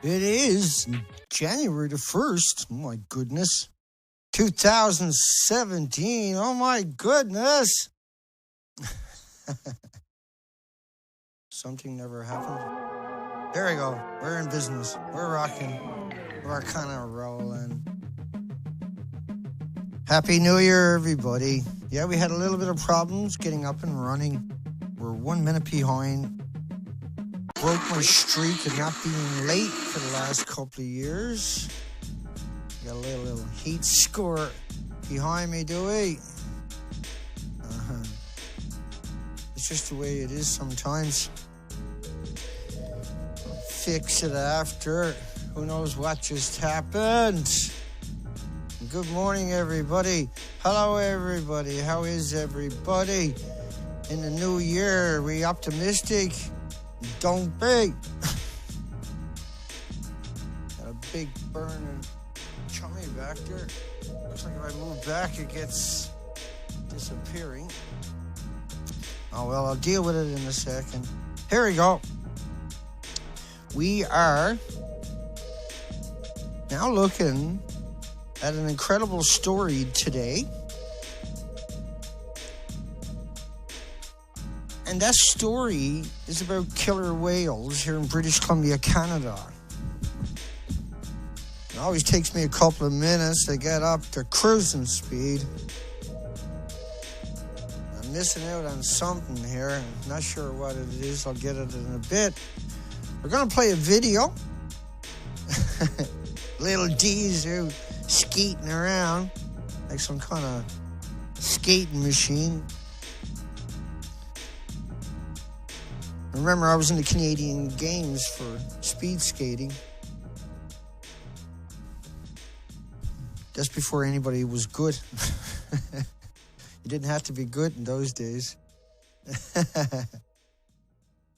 It is January the 1st. Oh my goodness. 2017. Oh my goodness. Something never happened. There we go. We're in business. We're rocking. We're kind of rolling. Happy New Year, everybody. Yeah, we had a little bit of problems getting up and running. We're 1 minute behind. Broke my streak of not being late for the last couple of years. Got a little heat score behind me, do we? It's just the way it is sometimes. Fix it after. Who knows what just happened? Good morning, everybody. Hello, everybody. How is everybody? In the new year, are we optimistic? Don't be. Got a big burning chummy back there. Looks like if I move back, it gets disappearing. Oh, well, I'll deal with it in a second. Here we go. We are now looking at an incredible story today. And that story is about killer whales here in British Columbia, Canada. It always takes me a couple of minutes to get up to cruising speed. I'm missing out on something here. I'm not sure what it is. I'll get it in a bit. We're going to play a video. Little D's who skating around like some kind of skating machine. Remember, I was in the Canadian Games for speed skating. Just before anybody was good. You didn't have to be good in those days.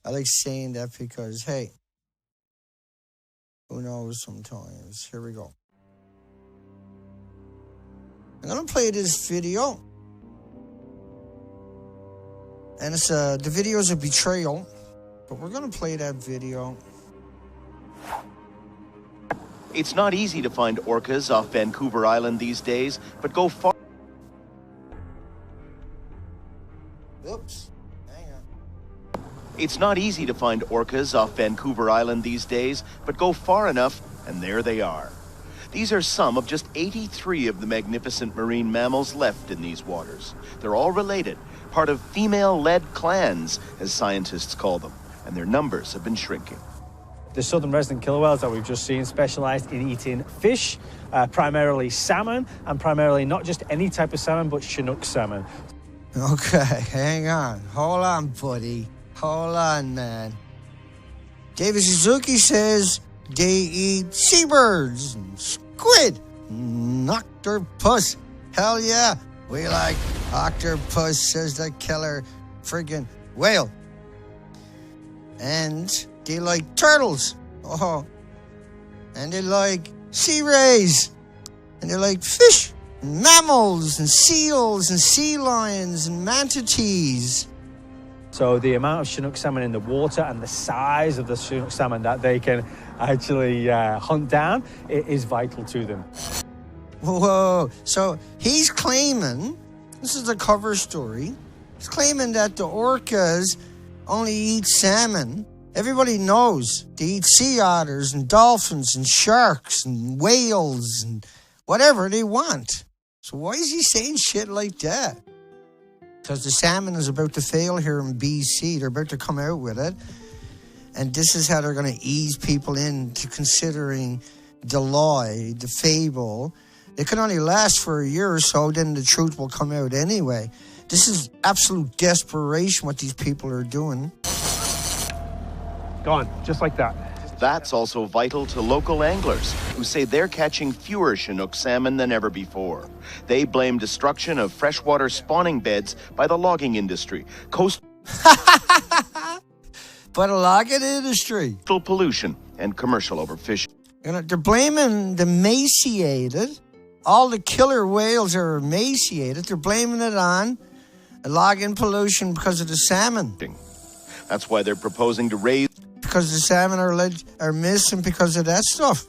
I like saying that because, hey, who knows sometimes. Here we go. I'm going to play this video. And it's the video is a betrayal. But we're going to play that video. It's not easy to find orcas off Vancouver Island these days, but go far. Oops. Hang on. It's not easy to find orcas off Vancouver Island these days, but go far enough, and there they are. These are some of just 83 of the magnificent marine mammals left in these waters. They're all related, part of female-led clans, as scientists call them, and their numbers have been shrinking. The southern resident killer whales that we've just seen specialised in eating fish, primarily salmon, and primarily not just any type of salmon, but Chinook salmon. Okay, hang on. Hold on, buddy. Hold on, man. David Suzuki says they eat seabirds and squid and octopus. Hell yeah, we like octopus, says the killer friggin' whale. And they like turtles. Oh. And they like sea rays. And they like fish, and mammals, and seals, and sea lions, and manatees. So the amount of Chinook salmon in the water and the size of the Chinook salmon that they can actually hunt down, it is vital to them. Whoa. So he's claiming, this is the cover story, he's claiming that the orcas only eat salmon. Everybody knows they eat sea otters and dolphins and sharks and whales and whatever they want. So why is he saying shit like that? Because the salmon is about to fail here in BC. They're about to come out with it. And this is how they're going to ease people into considering the lie, the fable. It can only last for a year or so, then the truth will come out anyway. This is absolute desperation what these people are doing. Gone, just like that. That's also vital to local anglers, who say they're catching fewer Chinook salmon than ever before. They blame destruction of freshwater spawning beds by the logging industry, coastal By the logging industry. pollution, and commercial overfishing. They're blaming the emaciated. All the killer whales are emaciated. They're blaming it on logging pollution because of the salmon. That's why they're proposing to raise because the salmon are missing because of that stuff.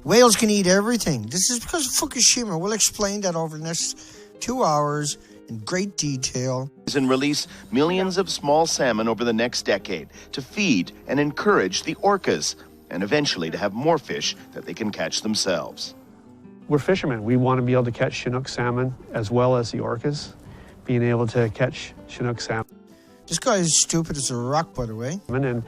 Whales can eat everything. This is because of Fukushima. We'll explain that over the next 2 hours in great detail. And release millions of small salmon over the next decade to feed and encourage the orcas, and eventually to have more fish that they can catch themselves. We're fishermen. We want to be able to catch Chinook salmon as well as the orcas, being able to catch Chinook salmon. This guy is stupid as a rock, by the way. And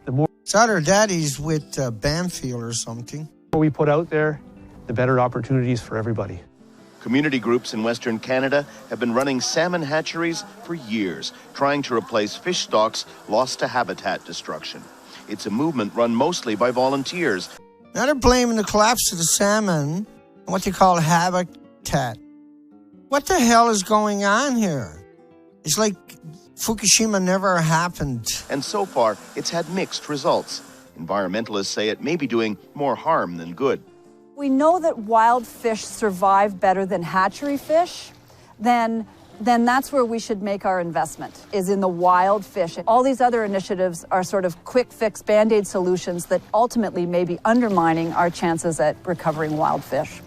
the more It's either daddy's with Banfield or something. we put out there, the better opportunities for everybody. Community groups in Western Canada have been running salmon hatcheries for years, trying to replace fish stocks lost to habitat destruction. It's a movement run mostly by volunteers. Now they're blaming the collapse of the salmon on what they call habitat. What the hell is going on here? It's like Fukushima never happened. And so far, it's had mixed results. Environmentalists say it may be doing more harm than good. We know that wild fish survive better than hatchery fish, then that's where we should make our investment, is in the wild fish. All these other initiatives are sort of quick fix Band-Aid solutions that ultimately may be undermining our chances at recovering wild fish.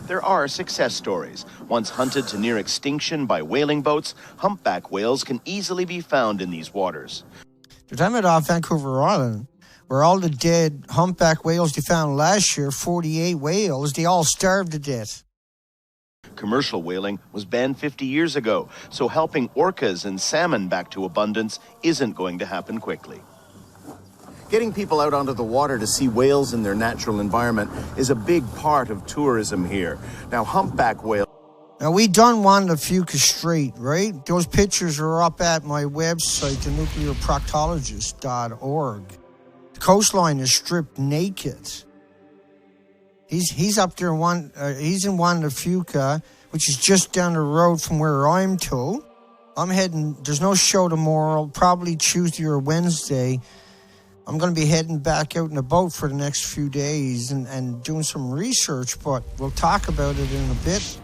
There are success stories. Once hunted to near extinction by whaling boats, humpback whales can easily be found in these waters. The time it off Vancouver Island, where all the dead humpback whales they found last year, 48 whales, they all starved to death. Commercial whaling was banned 50 years ago, so helping orcas and salmon back to abundance isn't going to happen quickly. Getting people out onto the water to see whales in their natural environment is a big part of tourism here. Now, humpback whales... Now, we done one to Fukushima Strait, right? Those pictures are up at my website, thenuclearproctologist.org. The coastline is stripped naked. He's up there, he's in one to Fuka, which is just down the road from where I'm to. I'm heading, there's no show tomorrow, probably Tuesday or Wednesday. I'm going to be heading back out in a boat for the next few days and doing some research, but we'll talk about it in a bit.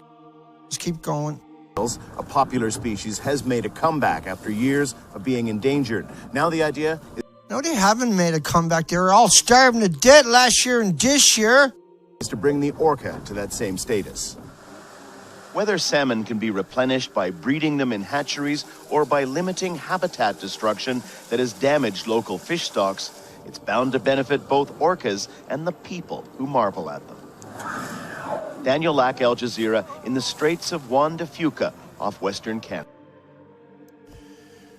Just keep going. A popular species has made a comeback after years of being endangered. Now the idea is... No, they haven't made a comeback. They were all starving to death last year and this year. ...is to bring the orca to that same status. Whether salmon can be replenished by breeding them in hatcheries or by limiting habitat destruction that has damaged local fish stocks, it's bound to benefit both orcas and the people who marvel at them. Daniel Lack, Al Jazeera, in the Straits of Juan de Fuca, off Western Canada.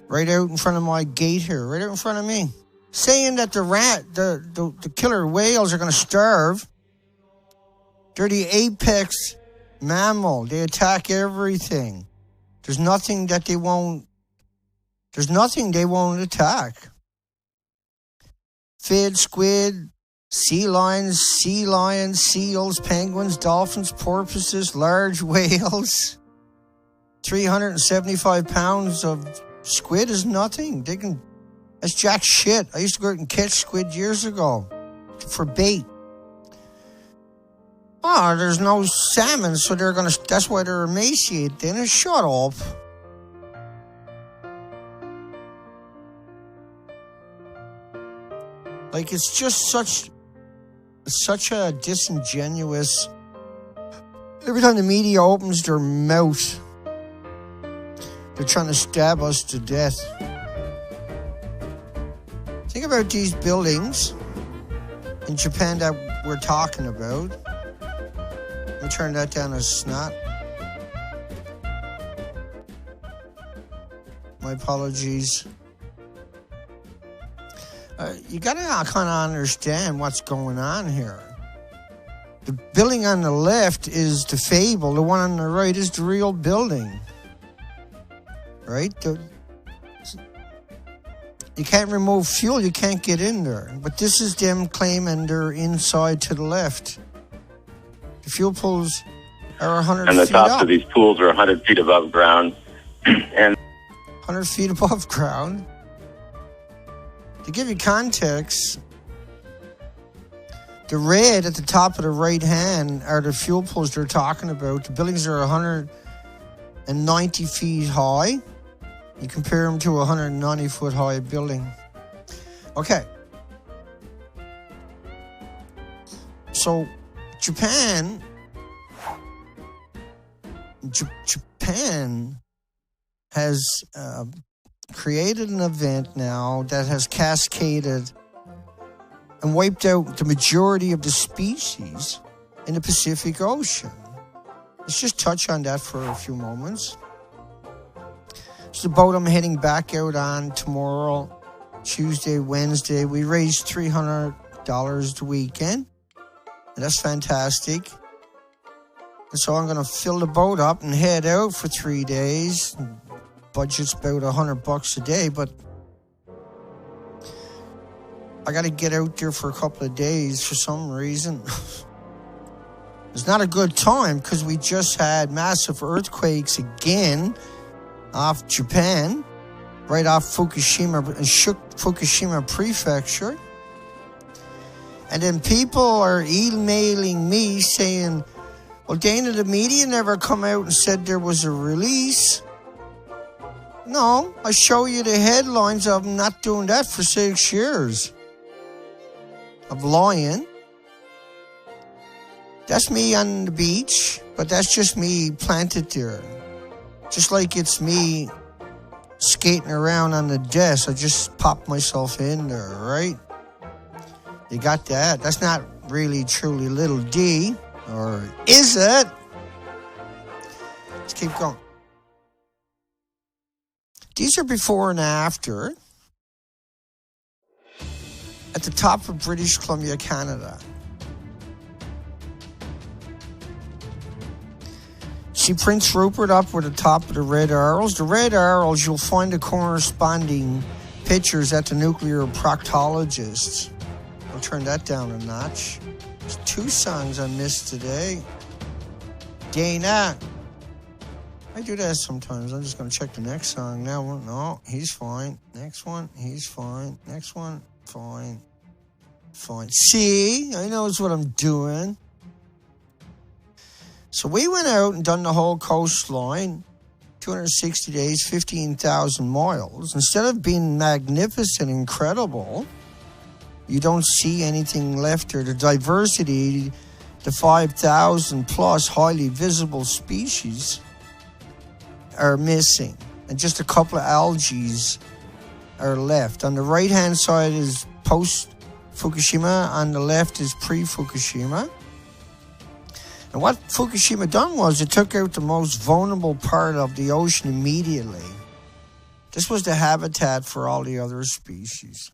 Right out in front of my gate here, right out in front of me. Saying that the killer whales are going to starve. They're the apex mammal. They attack everything. There's nothing they won't attack. Fid, squid, sea lions, seals, penguins, dolphins, porpoises, large whales. 375 pounds of squid is nothing. That's jack shit. I used to go out and catch squid years ago for bait. Oh, there's no salmon, so that's why they're emaciated. Then shut up. Like, it's just such a disingenuous... Every time the media opens their mouth, they're trying to stab us to death. Think about these buildings in Japan that we're talking about. Let me turn that down as snot. My apologies. You gotta kind of understand what's going on here. The building on the left is the fable. The one on the right is the real building. Right? You can't remove fuel. You can't get in there. But this is them claiming they're inside to the left. The fuel pools are 100 feet up. And the tops of these pools are 100 feet above ground. And 100 feet above ground. To give you context, the red at the top of the right hand are the fuel pools they're talking about. The buildings are 190 feet high. You compare them to a 190-foot high building. Okay. So, Japan has created an event now that has cascaded and wiped out the majority of the species in the Pacific Ocean. Let's just touch on that for a few moments. It's the boat I'm heading back out on tomorrow, Tuesday, Wednesday. We raised $300 the weekend, and that's fantastic. And so I'm going to fill the boat up and head out for 3 days. Budget's about $100 a day, but I got to get out there for a couple of days for some reason. It's not a good time because we just had massive earthquakes again off Japan, right off Fukushima, and shook Fukushima prefecture. And then people are emailing me saying, well, Dana, the media never come out and said there was a release. No, I show you the headlines of them not doing that for 6 years. Of lying. That's me on the beach, but that's just me planted there. Just like it's me skating around on the desk. I just popped myself in there, right? You got that? That's not really truly little D, or is it? Let's keep going. These are before and after at the top of British Columbia, Canada. See Prince Rupert up where the top of the red arrows? The red arrows, you'll find the corresponding pictures at the nuclear proctologists. I'll turn that down a notch. There's 2 songs I missed today. Dana. I do that sometimes. I'm just going to check the next song. Now, no, he's fine. Next one, he's fine. Next one, fine. Fine. See, I know what I'm doing. So we went out and done the whole coastline, 260 days, 15,000 miles. Instead of being magnificent, incredible, you don't see anything left there. The diversity, the 5,000 plus highly visible species are missing. And just a couple of algae are left. On the right-hand side is post-Fukushima. On the left is pre-Fukushima. And what Fukushima done was it took out the most vulnerable part of the ocean immediately. This was the habitat for all the other species.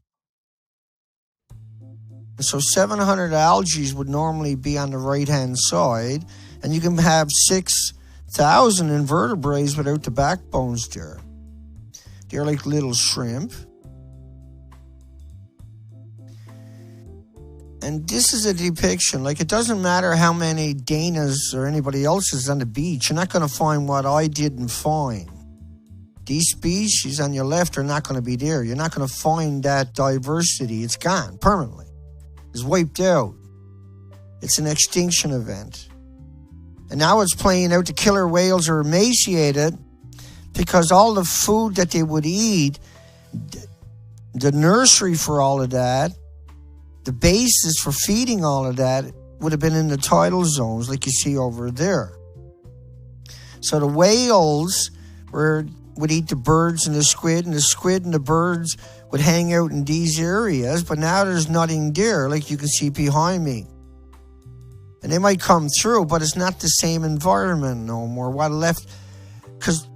And so 700 algae would normally be on the right-hand side, and you can have 6,000 invertebrates without the backbones there. They're like little shrimp. And this is a depiction. Like, it doesn't matter how many Danas or anybody else is on the beach. You're not going to find what I didn't find. These species on your left are not going to be there. You're not going to find that diversity. It's gone permanently. It's wiped out. It's an extinction event. And now it's playing out. The killer whales are emaciated because all the food that they would eat, the nursery for all of that, the basis for feeding all of that would have been in the tidal zones like you see over there. So the whales would eat the birds and the squid and the birds would hang out in these areas, but now there's nothing there like you can see behind me. And they might come through, but it's not the same environment no more. What left, because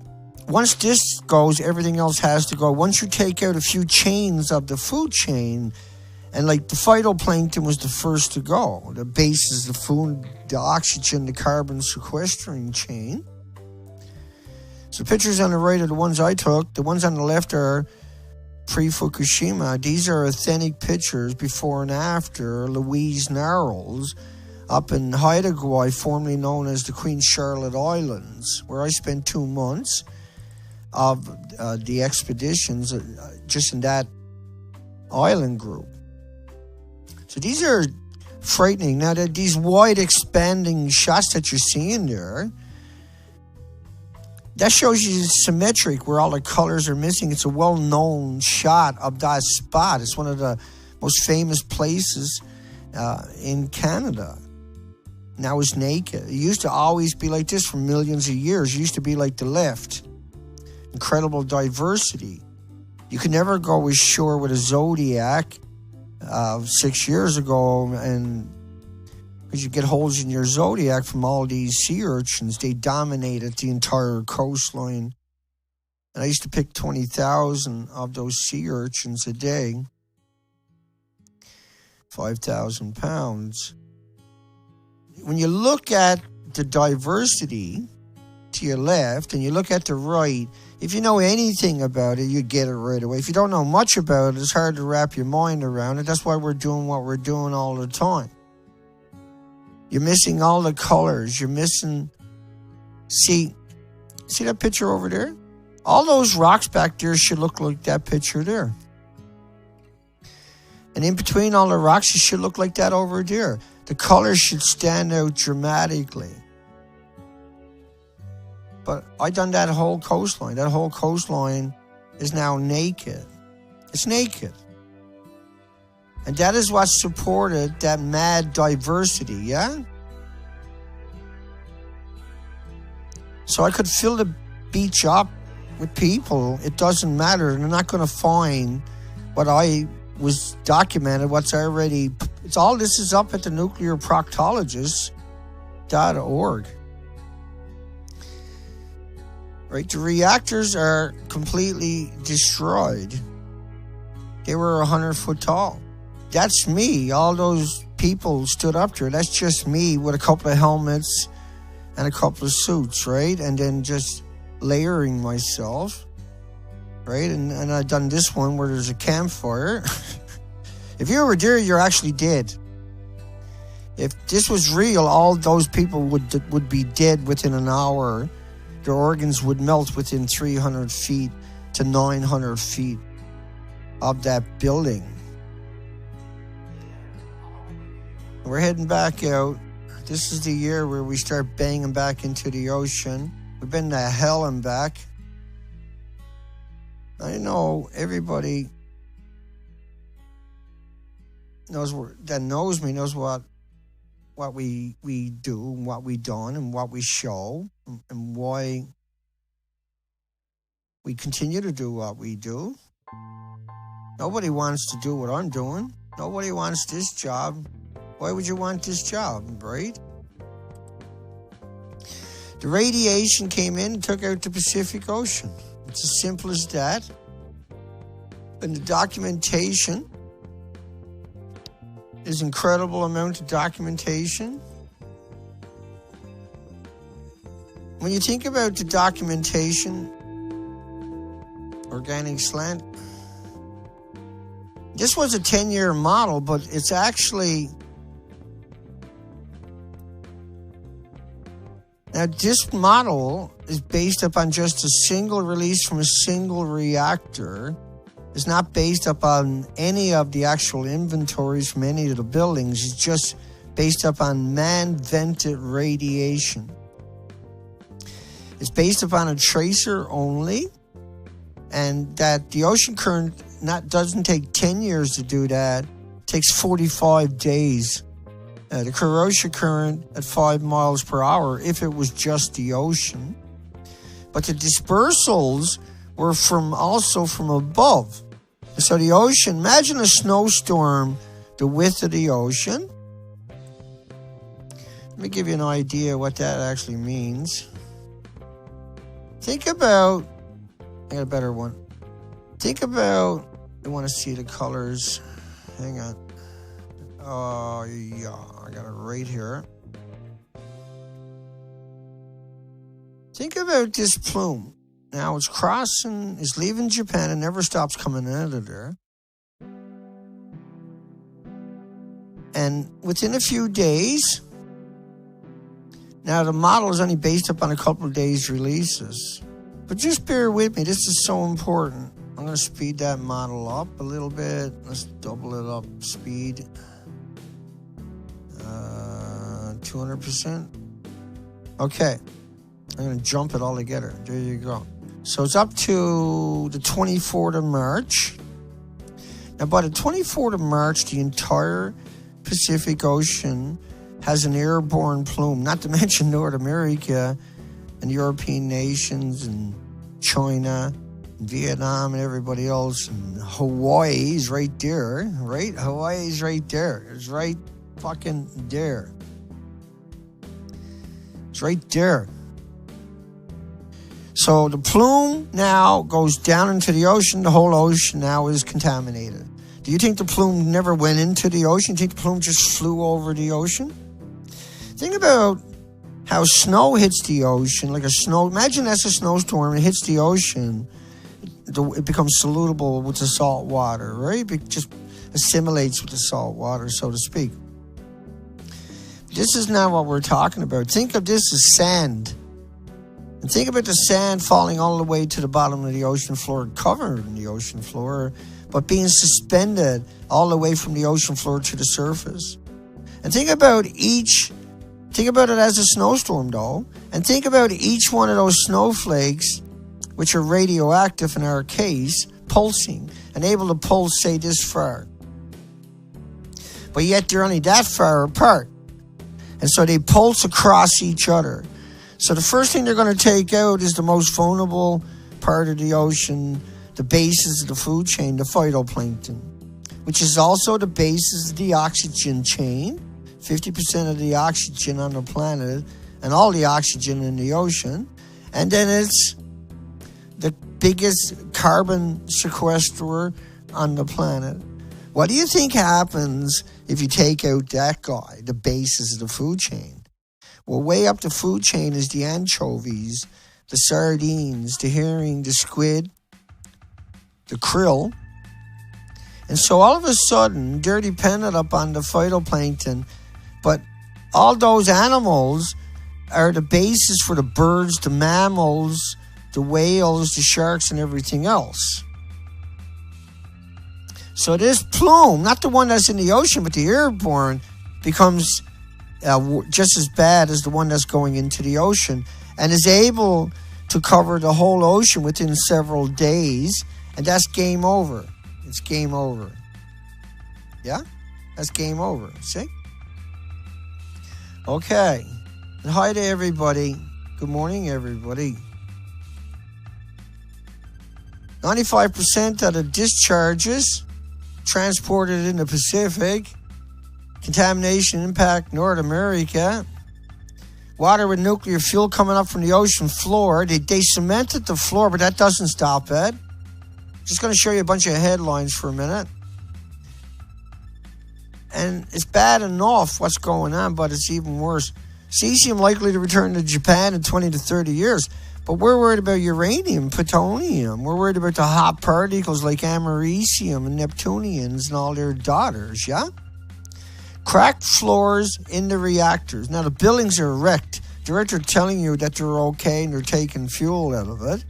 once this goes, everything else has to go. Once you take out a few chains of the food chain, and like the phytoplankton was the first to go. The base is the food, the oxygen, the carbon sequestering chain. So the pictures on the right are the ones I took. The ones on the left are pre-Fukushima. These are authentic pictures before and after Louise Narrows up in Haida Gwaii, formerly known as the Queen Charlotte Islands, where I spent 2 months of the expeditions just in that island group. So these are frightening. Now, these wide expanding shots that you're seeing there, That shows you it's symmetric, where all the colors are missing. It's a well-known shot of that spot. It's one of the most famous places in Canada. Now it's naked. It used to always be like this for millions of years. It used to be like the lift. Incredible diversity. You could never go ashore with a Zodiac 6 years ago, and because you get holes in your Zodiac from all these sea urchins. They dominated the entire coastline. And I used to pick 20,000 of those sea urchins a day. 5,000 pounds. When you look at the diversity to your left and you look at the right, if you know anything about it, you get it right away. If you don't know much about it, it's hard to wrap your mind around it. That's why we're doing what we're doing all the time. You're missing all the colors. You're missing... See that picture over there? All those rocks back there should look like that picture there. And in between all the rocks, it should look like that over there. The colors should stand out dramatically. But I done that whole coastline. That whole coastline is now naked. It's naked. And that is what supported that mad diversity, yeah? So I could fill the beach up with people. It doesn't matter. They're not going to find what I was documented, what's already... It's all this is up at the nuclearproctologist.org. Right? The reactors are completely destroyed. They were 100 foot tall. That's me. All those people stood up there. That's just me with a couple of helmets and a couple of suits, right? And then just layering myself, right? And I've done this one where there's a campfire. If you were there, you're actually dead. If this was real, all those people would be dead within an hour. Their organs would melt within 300 feet to 900 feet of that building. We're heading back out. This is the year where we start banging back into the ocean. We've been to hell and back. I know everybody knows that knows me knows what we do and what we done and what we show and why we continue to do what we do. Nobody wants to do what I'm doing. Nobody wants this job. Why would you want this job, right? The radiation came in and took out the Pacific Ocean. It's as simple as that. And the documentation is incredible amount of documentation. When you think about the documentation, organic slant, this was a 10-year model, but it's actually... Now, this model is based upon just a single release from a single reactor. It's not based upon any of the actual inventories from any of the buildings. It's just based upon man-vented radiation. It's based upon a tracer only, and that the ocean current doesn't take 10 years to do that. It takes 45 days. The Kuroshio current at 5 miles per hour if it was just the ocean. But the dispersals were also from above. So the ocean, imagine a snowstorm the width of the ocean. Let me give you an idea what that actually means. Think about, I got a better one. Think about, I want to see the colors. Hang on. Oh, yeah, I got it right here. Think about this plume. Now it's crossing, it's leaving Japan and never stops coming out of there. And within a few days, now the model is only based upon a couple of days releases. But just bear with me, this is so important. I'm going to speed that model up a little bit. Let's double it up, speed. 200%. Okay. I'm going to jump it all together. There you go. So it's up to the 24th of March. Now, by the 24th of March, the entire Pacific Ocean has an airborne plume, not to mention North America and European nations and China and Vietnam and everybody else. And Hawaii's right there, right? Hawaii's right there. It's right fucking there. It's right there. So the plume now goes down into the ocean. The whole ocean now is contaminated. Do you think the plume never went into the ocean? Do you think the plume just flew over the ocean? Think about how snow hits the ocean, like a snow. Imagine that's a snowstorm. It hits the ocean. It becomes solutable with the salt water, right? It just assimilates with the salt water, so to speak. This is not what we're talking about. Think of this as sand. And think about the sand falling all the way to the bottom of the ocean floor, covered in the ocean floor, but being suspended all the way from the ocean floor to the surface. And think about it as a snowstorm, though, and think about each one of those snowflakes, which are radioactive in our case, pulsing, and able to pulse, say, this far. But yet they're only that far apart. And so they pulse across each other. So the first thing they're going to take out is the most vulnerable part of the ocean, the basis of the food chain, the phytoplankton, which is also the basis of the oxygen chain, 50% of the oxygen on the planet and all the oxygen in the ocean. And then it's the biggest carbon sequesterer on the planet. What do you think happens if you take out that guy, the basis of the food chain? Well, way up the food chain is the anchovies, the sardines, the herring, the squid, the krill. And so all of a sudden, they're dependent upon the phytoplankton. But all those animals are the basis for the birds, the mammals, the whales, the sharks, and everything else. So this plume, not the one that's in the ocean, but the airborne, becomes just as bad as the one that's going into the ocean and is able to cover the whole ocean within several days. And that's game over. It's game over. Yeah? That's game over. See? Okay. And hi to everybody. Good morning, everybody. 95% of the discharges transported in the Pacific. Contamination impact North America. Water with nuclear fuel coming up from the ocean floor. They cemented the floor, but that doesn't stop it. Just going to show you a bunch of headlines for a minute. And it's bad enough what's going on, but it's even worse. Cesium likely to return to Japan in 20 to 30 years. But we're worried about uranium, plutonium. We're worried about the hot particles like americium and neptunians and all their daughters, yeah? Cracked floors in the reactors. Now, the buildings are wrecked. They're telling you that they're okay and they're taking fuel out of it.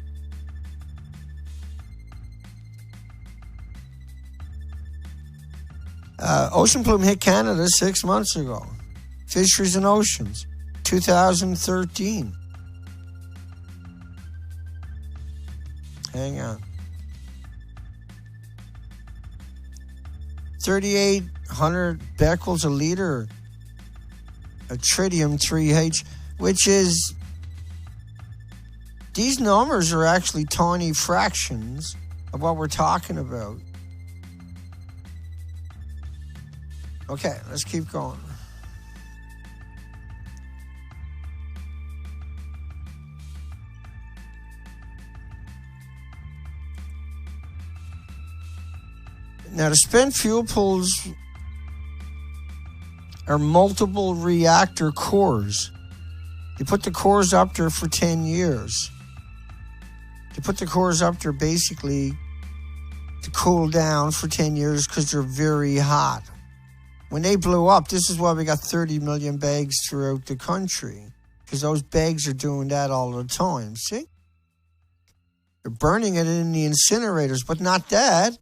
Ocean plume hit Canada 6 months ago. Fisheries and Oceans, 2013. Hang on. 3,800 becquerels a liter of tritium-3H, which is, these numbers are actually tiny fractions of what we're talking about. Okay, let's keep going. Now, the spent fuel pools are multiple reactor cores. You put the cores up there for 10 years. You put the cores up there basically to cool down for 10 years because they're very hot. When they blew up, this is why we got 30 million bags throughout the country, because those bags are doing that all the time, see? They're burning it in the incinerators, but not that.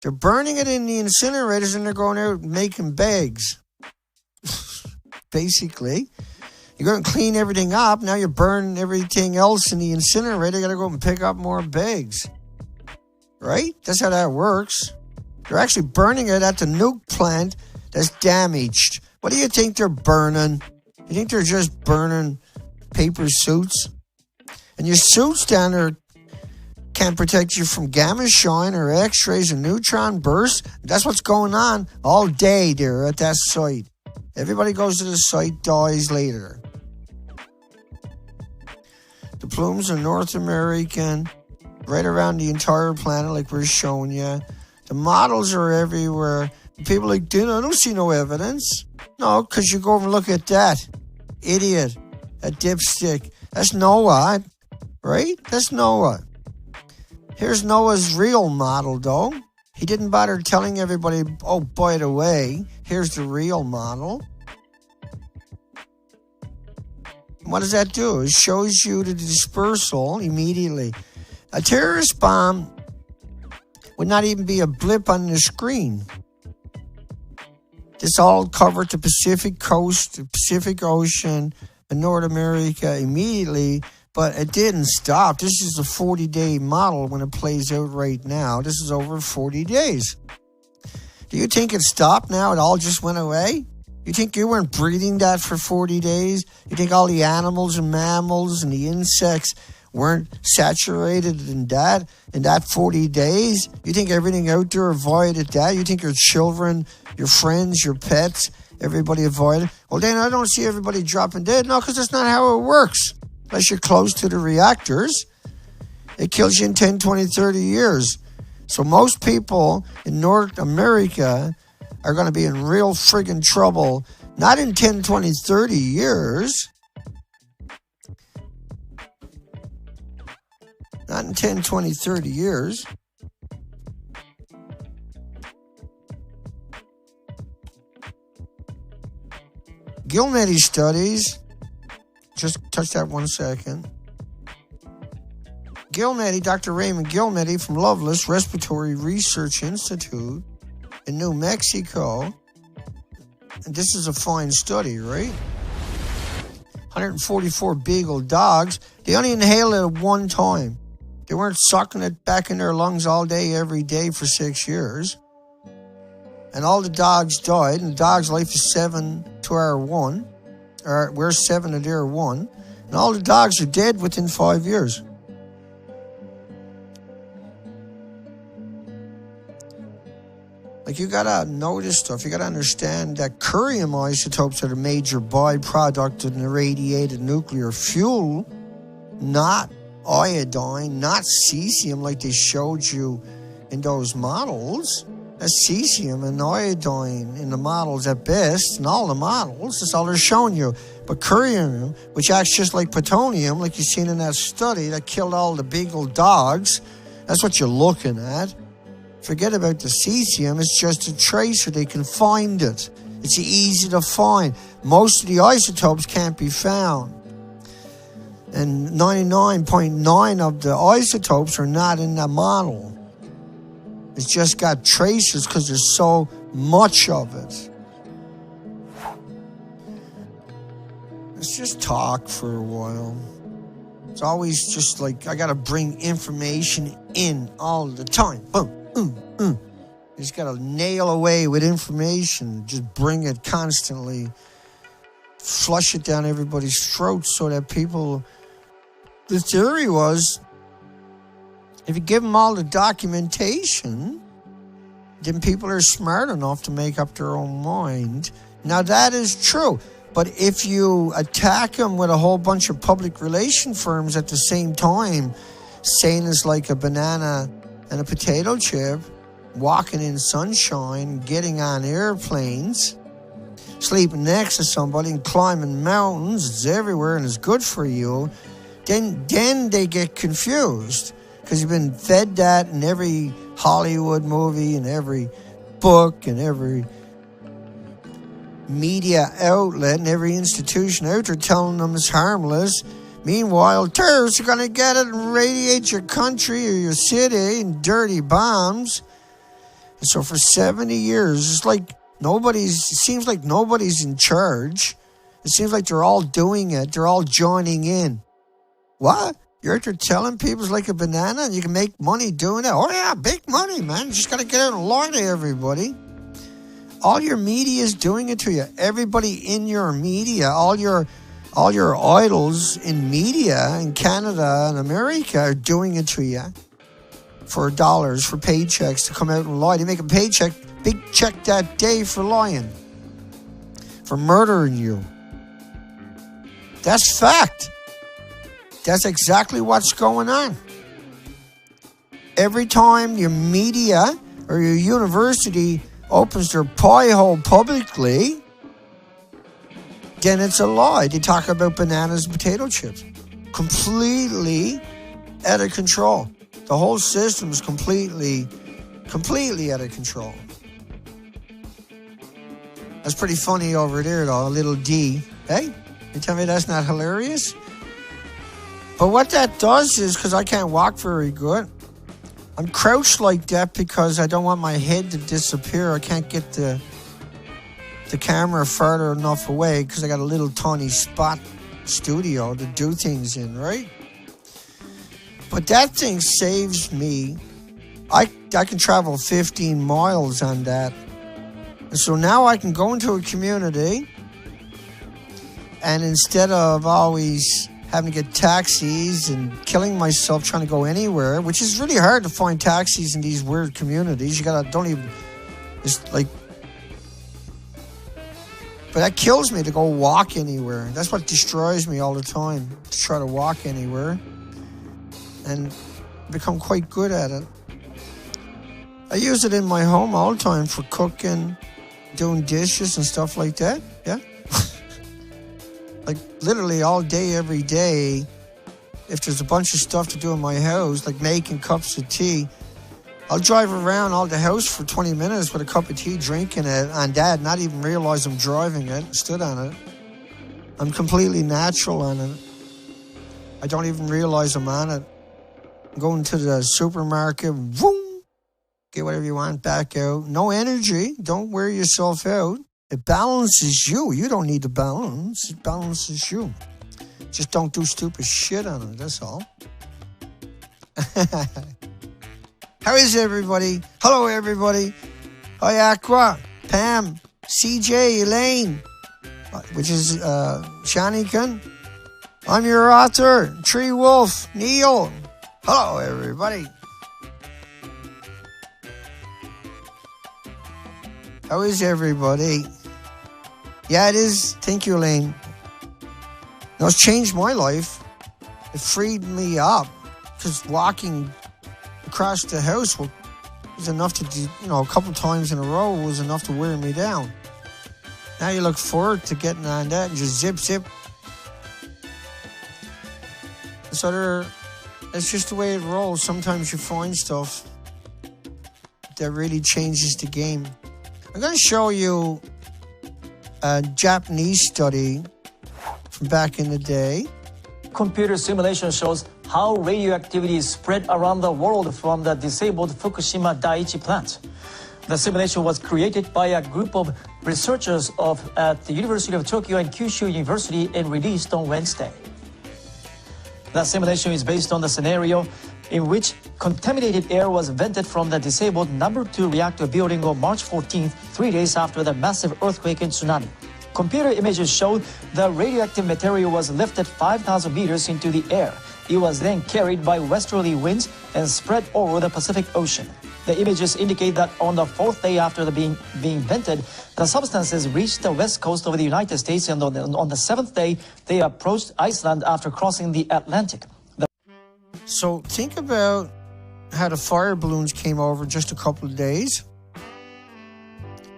They're burning it in the incinerators and they're going out making bags, basically. You're going to clean everything up. Now you burn everything else in the incinerator. You got to go and pick up more bags. Right? That's how that works. They're actually burning it at the nuke plant that's damaged. What do you think they're burning? You think they're just burning paper suits? And your suits down there can't protect you from gamma shine or X-rays or neutron bursts. That's what's going on all day there at that site. Everybody goes to the site, dies later. The plumes are North American, right around the entire planet like we're showing you. The models are everywhere. People are like, dude, I don't see no evidence. No, because you go over and look at that. Idiot. That dipstick. That's Noah, right? That's Noah. Here's Noah's real model, though. He didn't bother telling everybody, oh, by the way, here's the real model. What does that do? It shows you the dispersal immediately. A terrorist bomb would not even be a blip on the screen. This all covered the Pacific coast, the Pacific Ocean, and North America immediately, but it didn't stop. This is a 40-day model when it plays out right now. This is over 40 days. Do you think it stopped now? It all just went away? You think you weren't breathing that for 40 days? You think all the animals and mammals and the insects weren't saturated in that 40 days? You think everything out there avoided that? You think your children, your friends, your pets, everybody avoided? Well, then I don't see everybody dropping dead. No, because that's not how it works. Unless you're close to the reactors, it kills you in 10, 20, 30 years. So most people in North America are going to be in real friggin' trouble, not in 10, 20, 30 years. Not in 10, 20, 30 years. Gilmedi studies, just touch that 1 second. Gilmedi, Dr. Raymond Gilmedi from Loveless Respiratory Research Institute in New Mexico. And this is a fine study, right? 144 beagle dogs. They only inhaled it at one time. They weren't sucking it back in their lungs all day, every day for 6 years. And all the dogs died. And the dog's life is 7 to our 1. Or we're 7 to their 1. And all the dogs are dead within 5 years. Like, you gotta know this stuff. You gotta understand that curium isotopes are the major byproduct of the irradiated nuclear fuel, not iodine, not cesium like they showed you in those models. That's cesium and iodine in the models at best, and all the models. That's all they're showing you. But curium, which acts just like plutonium, like you've seen in that study that killed all the beagle dogs, that's what you're looking at. Forget about the cesium. It's just a tracer. They can find it. It's easy to find. Most of the isotopes can't be found. And 99.9% of the isotopes are not in that model. It's just got traces because there's so much of it. Let's just talk for a while. It's always just like, I got to bring information in all the time. Boom. You just got to nail away with information. Just bring it constantly. Flush it down everybody's throats so that people... The theory was, if you give them all the documentation, then people are smart enough to make up their own mind. Now, that is true. But if you attack them with a whole bunch of public relation firms at the same time, saying it's like a banana and a potato chip, walking in sunshine, getting on airplanes, sleeping next to somebody and climbing mountains, it's everywhere and it's good for you, then they get confused because you've been fed that in every Hollywood movie and every book and every media outlet and every institution out there telling them it's harmless. Meanwhile, terrorists are going to get it and radiate your country or your city in dirty bombs. And so for 70 years, it's like it seems like nobody's in charge. It seems like they're all doing it. They're all joining in. What? You're out there telling people it's like a banana and you can make money doing it? Oh, yeah, big money, man. You just got to get out and lie to everybody. All your media is doing it to you. Everybody in your media, all your idols in media in Canada and America are doing it to you for dollars, for paychecks to come out and lie. They make a paycheck, big check that day for lying, for murdering you. That's fact. That's exactly what's going on. Every time your media or your university opens their pie hole publicly, then it's a lie. They talk about bananas and potato chips. Completely out of control. The whole system is completely out of control. That's pretty funny over there, though, a little D. Hey, you tell me that's not hilarious? But what that does is, because I can't walk very good, I'm crouched like that because I don't want my head to disappear. I can't get the camera farther enough away because I got a little tiny spot studio to do things in, right? But that thing saves me. I can travel 15 miles on that. And so now I can go into a community and instead of always having to get taxis and killing myself trying to go anywhere, which is really hard to find taxis in these weird communities. It's like, but that kills me to go walk anywhere. That's what destroys me all the time, to try to walk anywhere and become quite good at it. I use it in my home all the time for cooking, doing dishes and stuff like that, yeah. Like literally all day, every day, if there's a bunch of stuff to do in my house, like making cups of tea, I'll drive around all the house for 20 minutes with a cup of tea, drinking it, and Dad not even realize I'm driving it, stood on it. I'm completely natural on it. I don't even realize I'm on it. I'm going to the supermarket, boom, get whatever you want, back out. No energy, don't wear yourself out. It balances you. You don't need to balance. It balances you. Just don't do stupid shit on it. That's all. How is everybody? Hello, everybody. Hi, Aqua, Pam, CJ, Elaine, which is Shanikan. I'm your author, Tree Wolf, Neil. Hello, everybody. How is everybody? Yeah, it is. Thank you, Elaine. No, it's changed my life. It freed me up because walking across the house was enough to do, a couple times in a row was enough to wear me down. Now you look forward to getting on that and just zip. So it's just the way it rolls. Sometimes you find stuff that really changes the game. I'm going to show you a Japanese study from back in the day. Computer simulation shows how radioactivity is spread around the world from the disabled Fukushima Daiichi plant. The simulation was created by a group of researchers at the University of Tokyo and Kyushu University and released on Wednesday. The simulation is based on the scenario in which contaminated air was vented from the disabled number 2 reactor building on March 14th, 3 days after the massive earthquake and tsunami. Computer images showed the radioactive material was lifted 5,000 meters into the air. It was then carried by westerly winds and spread over the Pacific Ocean. The images indicate that on the 4th day after being vented, the substances reached the west coast of the United States, and on the 7th day, they approached Iceland after crossing the Atlantic. So think about how the fire balloons came over just a couple of days,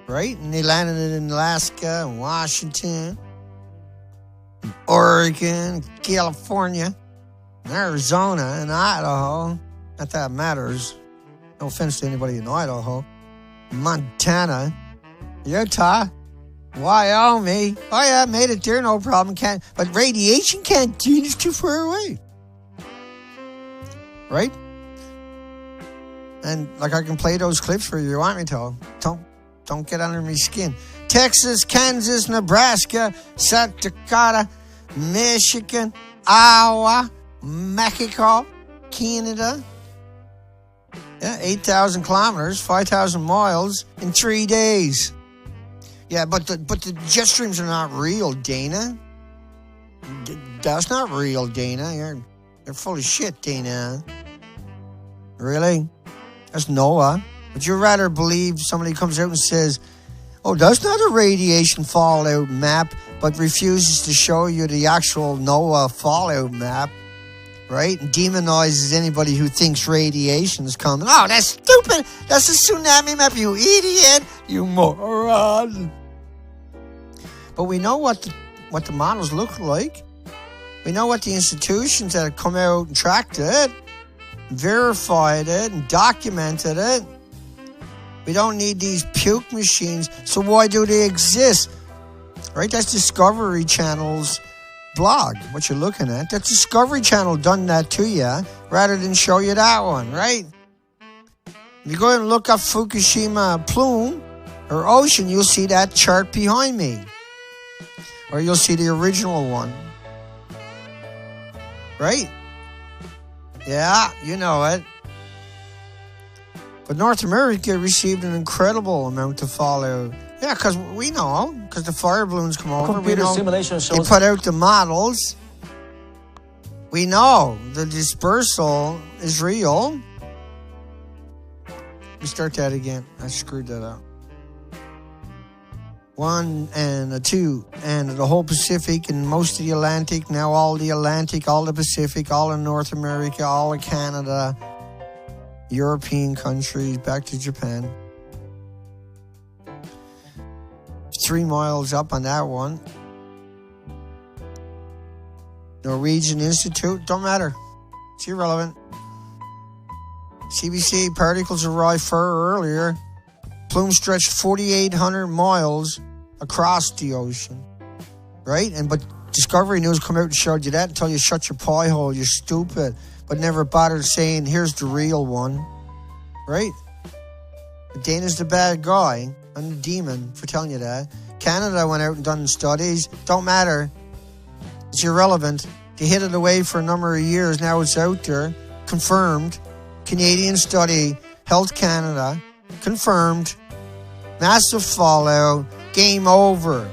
right? And they landed in Alaska and Washington, and Oregon, California, and Arizona, and Idaho. Not that it matters. No offense to anybody in Idaho. Montana, Utah, Wyoming. Oh yeah, made it there, no problem. But radiation can't do it. It's too far away. Right? And like I can play those clips for you. You want me to? Don't get under my skin. Texas, Kansas, Nebraska, South Dakota, Michigan, Iowa, Mexico, Canada. Yeah, 8,000 kilometers, 5,000 miles in 3 days. Yeah, but the jet streams are not real, Dana. That's not real, Dana. You're full of shit, Dana. Really? That's NOAA. Would you rather believe somebody comes out and says, oh, that's not a radiation fallout map, but refuses to show you the actual NOAA fallout map, right? And demonizes anybody who thinks radiation is coming. Oh, that's stupid. That's a tsunami map, you idiot. You moron. But we know what the models look like. We know what the institutions that have come out and tracked it, verified it, and documented it. We don't need these puke machines, so why do they exist? Right? That's Discovery Channel's blog, what you're looking at. That Discovery Channel done that to you, rather than show you that one, right? If you go and look up Fukushima plume or ocean, you'll see that chart behind me. Or you'll see the original one. Right? Yeah, you know it. But North America received an incredible amount of fallout. Yeah, because we know, because the fire balloons come over. Computer we know simulation shows they put out the models. We know the dispersal is real. Let me start that again. I screwed that up. 1 and a 2 and the whole Pacific and most of the Atlantic. Now all the Atlantic, all the Pacific, all of North America, all of Canada, European countries, back to Japan. 3 miles up on that one. Norwegian Institute, don't matter. It's irrelevant. CBC particles arrived far earlier. Plume stretched 4,800 miles across the ocean. Right? But Discovery News come out and showed you that until you shut your pie hole, you're stupid. But never bothered saying, here's the real one. Right? But Dana's the bad guy. I'm the demon for telling you that. Canada went out and done studies. Don't matter. It's irrelevant. They hid it away for a number of years. Now it's out there. Confirmed. Canadian study. Health Canada. Confirmed. Massive fallout. Game over.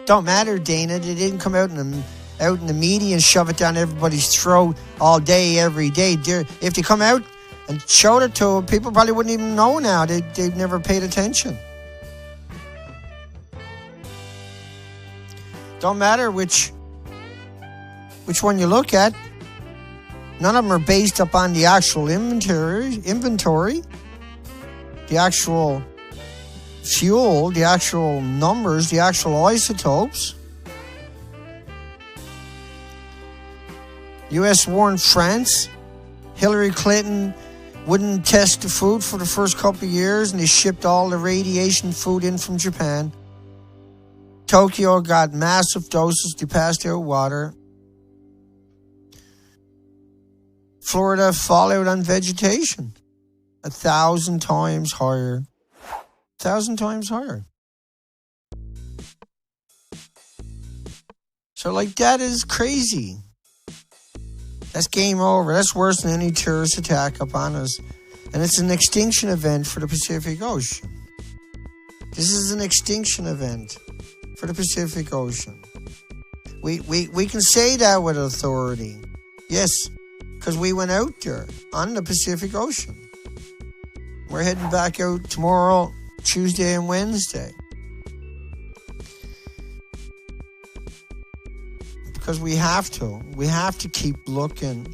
Don't matter, Dana. They didn't come out in the media and shove it down everybody's throat all day, every day. If they come out and showed it to them, people probably wouldn't even know now. They've never paid attention. Don't matter which one you look at. None of them are based upon the actual inventory, the actual fuel, the actual numbers, the actual isotopes. U.S. warned France. Hillary Clinton wouldn't test the food for the first couple of years, and they shipped all the radiation food in from Japan. Tokyo got massive doses to pass out water. Florida fallout on vegetation. 1,000 times higher. 1,000 times higher. So, like, that is crazy. That's game over. That's worse than any terrorist attack upon us. And it's an extinction event for the Pacific Ocean. This is an extinction event for the Pacific Ocean. We can say that with authority. Yes, because we went out there on the Pacific Ocean. We're heading back out tomorrow, Tuesday and Wednesday. Because we have to. We have to keep looking.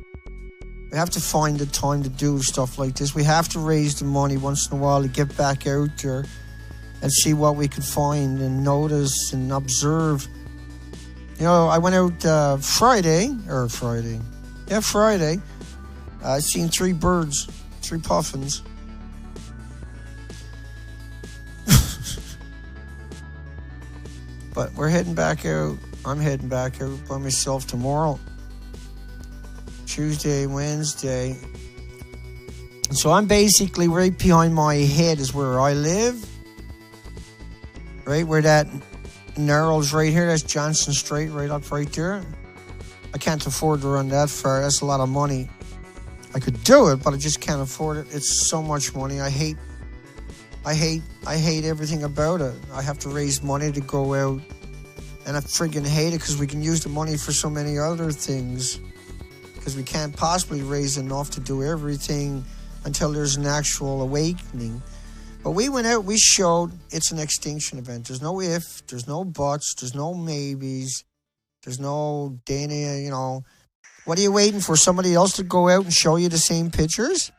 We have to find the time to do stuff like this. We have to raise the money once in a while to get back out there and see what we could find and notice and observe. You know, I went out Friday. I seen 3 birds, 3 puffins. But we're heading back out. I'm heading back out by myself tomorrow. Tuesday, Wednesday. And so I'm basically right behind my head is where I live. right where that narrows right here. That's Johnson Strait right up right there. I can't afford to run that far. That's a lot of money. I could do it, but I just can't afford it. It's so much money. I hate everything about it. I have to raise money to go out, and I friggin' hate it because we can use the money for so many other things, because we can't possibly raise enough to do everything until there's an actual awakening. But we went out, we showed it's an extinction event. There's no if, there's no buts, there's no maybes, there's no Dana, you know. What are you waiting for? Somebody else to go out and show you the same pictures?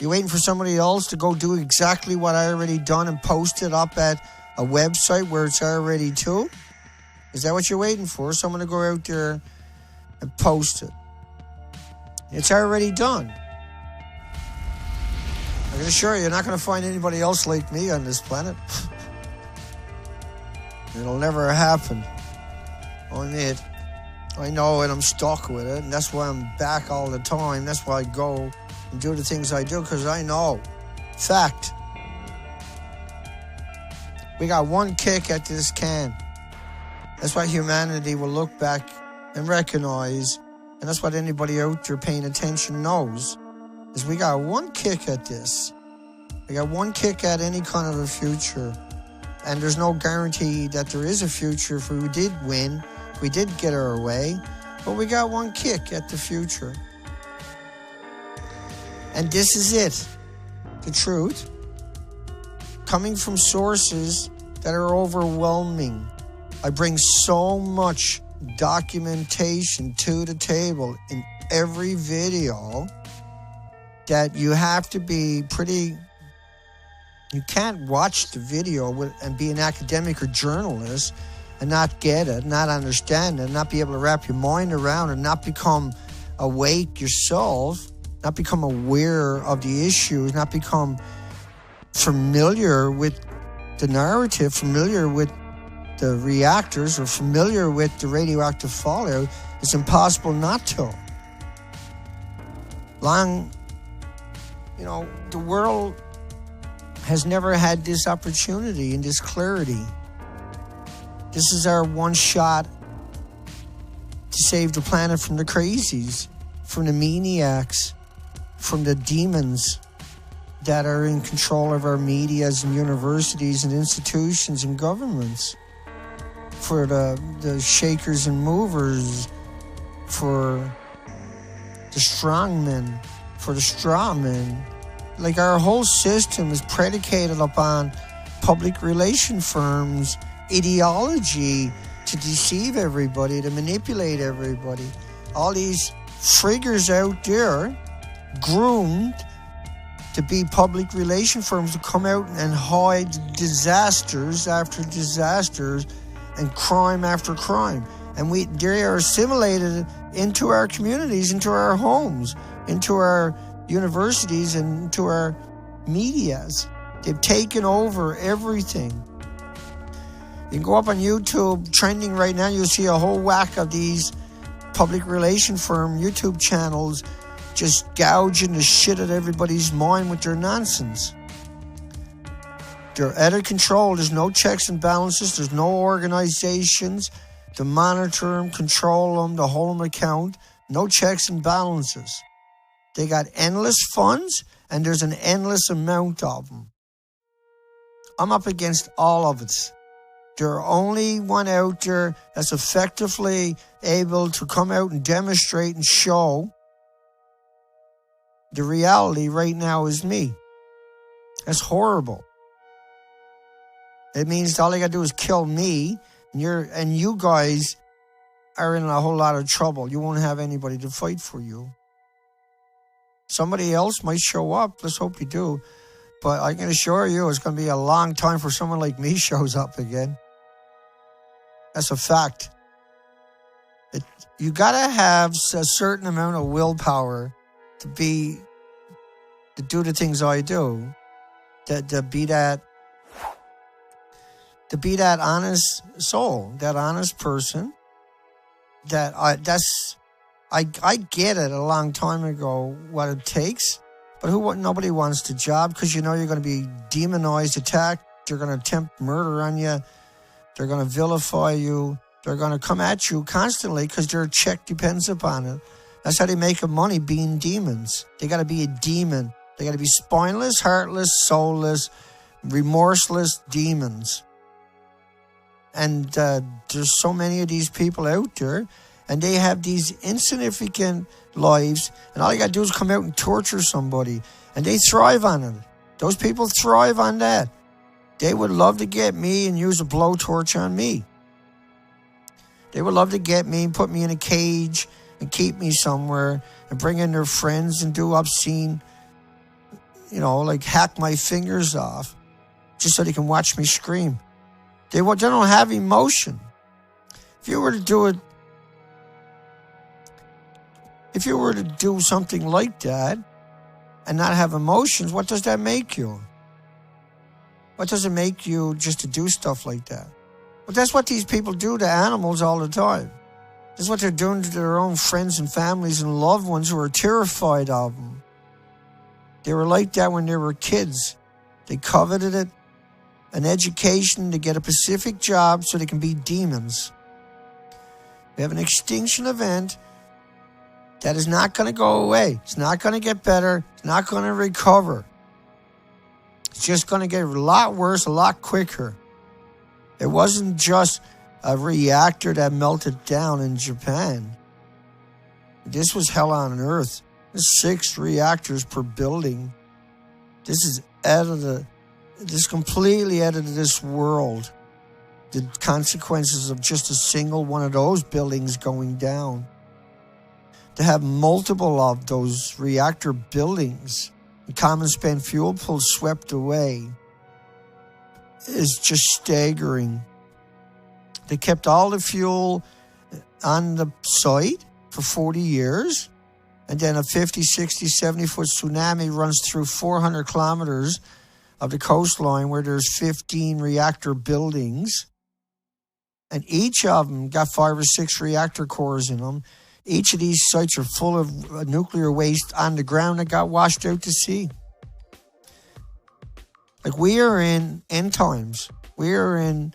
You're waiting for somebody else to go do exactly what I already done and post it up at a website where it's already too? Is that what you're waiting for? Someone to go out there and post it. It's already done. I can assure you, you're not going to find anybody else like me on this planet. It'll never happen. Only it. I know it, I'm stuck with it, and that's why I'm back all the time. That's why I go and do the things I do, because I know. Fact. We got one kick at this can. That's what humanity will look back and recognize, and that's what anybody out there paying attention knows, is we got one kick at this. We got one kick at any kind of a future, and there's no guarantee that there is a future if we did win. We did get our way, but we got one kick at the future. And this is it. The truth. Coming from sources that are overwhelming. I bring so much documentation to the table in every video that you have to be pretty... You can't watch the video and be an academic or journalist and not get it, not understand it, not be able to wrap your mind around it, not become awake yourself, not become aware of the issues, not become familiar with the narrative, familiar with the reactors, or familiar with the radioactive fallout. It's impossible not to. The world has never had this opportunity and this clarity. This is our one shot to save the planet from the crazies, from the maniacs, from the demons that are in control of our medias and universities and institutions and governments, for the shakers and movers, for the strongmen, for the strawmen. Like, our whole system is predicated upon public relation firms' ideology to deceive everybody, to manipulate everybody. All these friggers out there groomed to be public relation firms to come out and hide disasters after disasters and crime after crime. And they are assimilated into our communities, into our homes, into our universities, and into our medias. They've taken over everything. You can go up on YouTube, trending right now, you'll see a whole whack of these public relation firm YouTube channels just gouging the shit out of everybody's mind with their nonsense. They're out of control. There's no checks and balances. There's no organizations to monitor them, control them, to hold them account. No checks and balances. They got endless funds, and there's an endless amount of them. I'm up against all of it. There's only one out there that's effectively able to come out and demonstrate and show the reality right now is me. That's horrible. It means all they gotta do is kill me, and you guys are in a whole lot of trouble. You won't have anybody to fight for you. Somebody else might show up. Let's hope you do. But I can assure you it's going to be a long time for someone like me shows up again. That's a fact. You got to have a certain amount of willpower to do the things I do. To be that honest soul, that honest person. I get it a long time ago what it takes, but nobody wants the job, because you're going to be demonized, attacked, They're going to attempt murder on you. They're going to vilify you. They're going to come at you constantly because their check depends upon it. That's how they make money, being demons. They got to be a demon. They got to be spineless, heartless, soulless, remorseless demons. And there's so many of these people out there, and they have these insignificant lives, and all you got to do is come out and torture somebody, and they thrive on it. Those people thrive on that. They would love to get me and use a blowtorch on me. They would love to get me and put me in a cage and keep me somewhere and bring in their friends and do obscene, like hack my fingers off just so they can watch me scream. They don't have emotion. If you were to do something like that and not have emotions, what does that make you? What does it make you just to do stuff like that? But that's what these people do to animals all the time. That's what they're doing to their own friends and families and loved ones who are terrified of them. They were like that when they were kids. They coveted it, an education to get a specific job so they can be demons. We have an extinction event that is not going to go away. It's not going to get better. It's not going to recover. It's just going to get a lot worse, a lot quicker. It wasn't just a reactor that melted down in Japan. This was hell on earth. There's 6 reactors per building. This is completely out of this world. The consequences of just a single one of those buildings going down. To have multiple of those reactor buildings, and common spent fuel pools swept away, is just staggering. They kept all the fuel on the site for 40 years, and then a 50, 60, 70-foot tsunami runs through 400 kilometers of the coastline where there's 15 reactor buildings, and each of them got 5 or 6 reactor cores in them. Each of these sites are full of nuclear waste on the ground that got washed out to sea. Like, we are in end times. We are in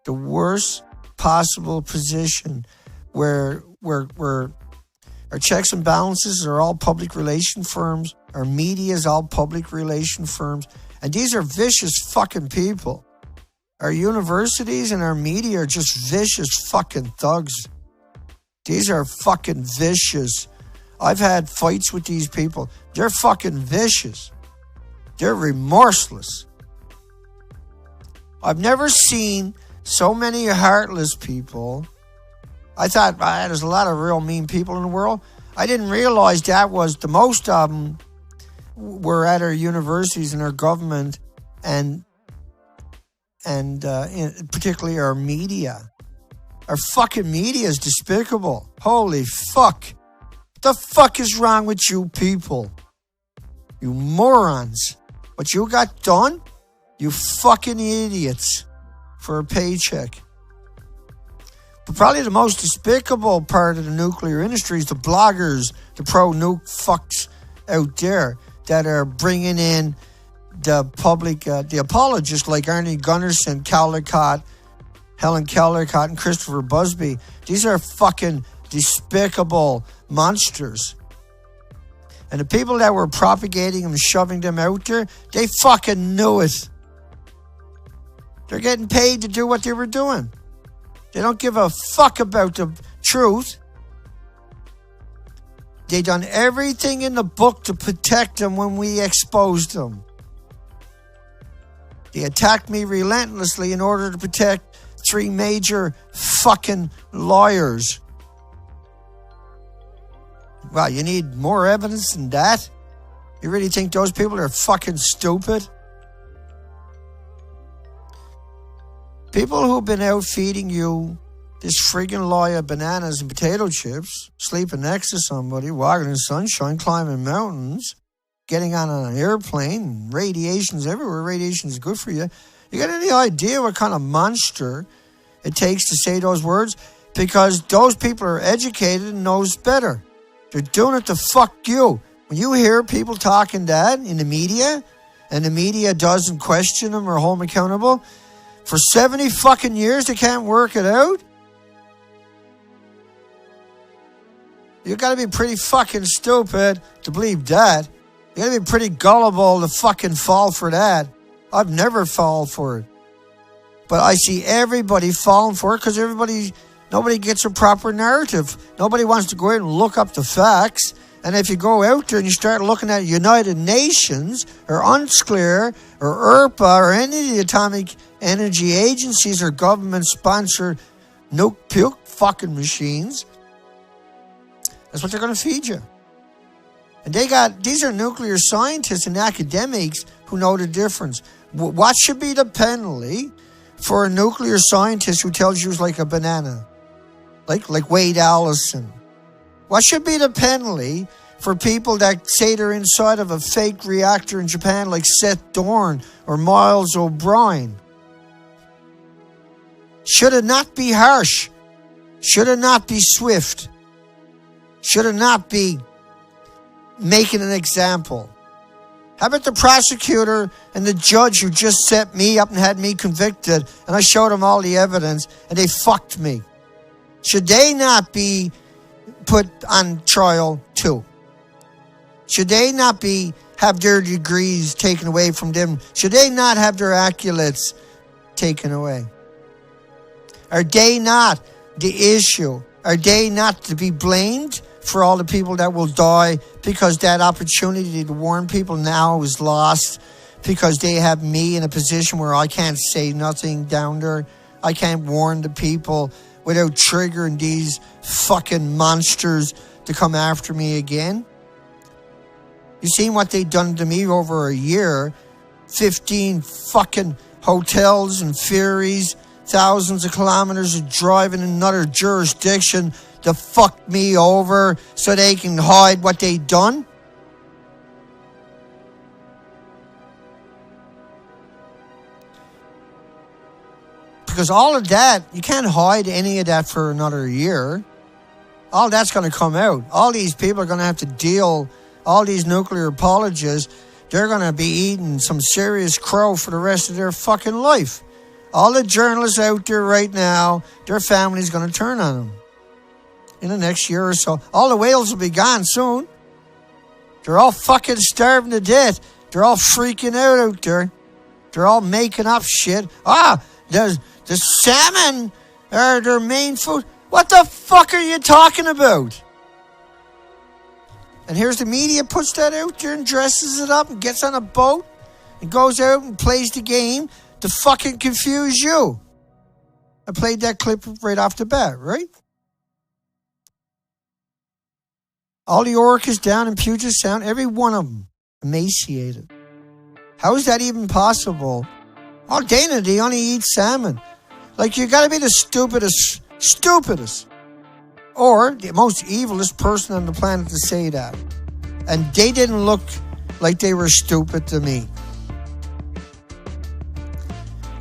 the worst possible position where our checks and balances are all public relation firms. Our media is all public relation firms. And these are vicious fucking people. Our universities and our media are just vicious fucking thugs. These are fucking vicious. I've had fights with these people. They're fucking vicious. They're remorseless. I've never seen so many heartless people. I thought there's a lot of real mean people in the world. I didn't realize that was the most of them were at our universities and our government and particularly our media. Our fucking media is despicable. Holy fuck. What the fuck is wrong with you people? You morons. What you got done? You fucking idiots. For a paycheck. But probably the most despicable part of the nuclear industry is the bloggers, the pro-nuke fucks out there that are bringing in the public, the apologists like Arnie Gunnarsson, Caldecott, Helen Caldecott, and Christopher Busby. These are fucking despicable monsters. And the people that were propagating them, shoving them out there, they fucking knew it. They're getting paid to do what they were doing. They don't give a fuck about the truth. They done everything in the book to protect them when we exposed them. They attacked me relentlessly in order to protect 3 major fucking lawyers. Well, you need more evidence than that? You really think those people are fucking stupid? People who've been out feeding you this friggin' lie of bananas and potato chips, sleeping next to somebody, walking in sunshine, climbing mountains, getting on an airplane, radiation's everywhere. Radiation is good for you. You got any idea what kind of monster it takes to say those words? Because those people are educated and knows better. They're doing it to fuck you. When you hear people talking that in the media and the media doesn't question them or hold them accountable? For 70 fucking years, they can't work it out? You gotta be pretty fucking stupid to believe that. You gotta be pretty gullible to fucking fall for that. I've never fallen for it. But I see everybody falling for it because nobody gets a proper narrative. Nobody wants to go out and look up the facts. And if you go out there and you start looking at United Nations or UNSCLEAR or ERPA or any of the atomic energy agencies or government-sponsored nuke fucking machines, that's what they're going to feed you. And these are nuclear scientists and academics who know the difference. What should be the penalty for a nuclear scientist who tells you it's like a banana? Like Wade Allison. What should be the penalty for people that say they're inside of a fake reactor in Japan like Seth Dorn or Miles O'Brien? Should it not be harsh? Should it not be swift? Should it not be making an example? How about the prosecutor and the judge who just set me up and had me convicted, and I showed them all the evidence and they fucked me? Should they not be put on trial too? Should they not have their degrees taken away from them? Should they not have their accolades taken away? Are they not the issue? Are they not to be blamed for all the people that will die because that opportunity to warn people now is lost because they have me in a position where I can't say nothing down there? I can't warn the people without triggering these fucking monsters to come after me again? You seen what they done to me over a year? 15 fucking hotels and ferries, thousands of kilometers of driving in another jurisdiction to fuck me over so they can hide what they done? Because all of that, you can't hide any of that for another year. All that's going to come out. All these people are going to have to deal, all these nuclear apologists, they're going to be eating some serious crow for the rest of their fucking life. All the journalists out there right now, their family's going to turn on them in the next year or so. All the whales will be gone soon. They're all fucking starving to death. They're all freaking out there. They're all making up shit. The salmon are their main food. What the fuck are you talking about? And here's the media puts that out there and dresses it up and gets on a boat and goes out and plays the game to fucking confuse you. I played that clip right off the bat, right? All the orcas down in Puget Sound, every one of them emaciated. How is that even possible? Oh, Dana, they only eat salmon. Like, you gotta be the stupidest, or the most evilest person on the planet to say that. And they didn't look like they were stupid to me.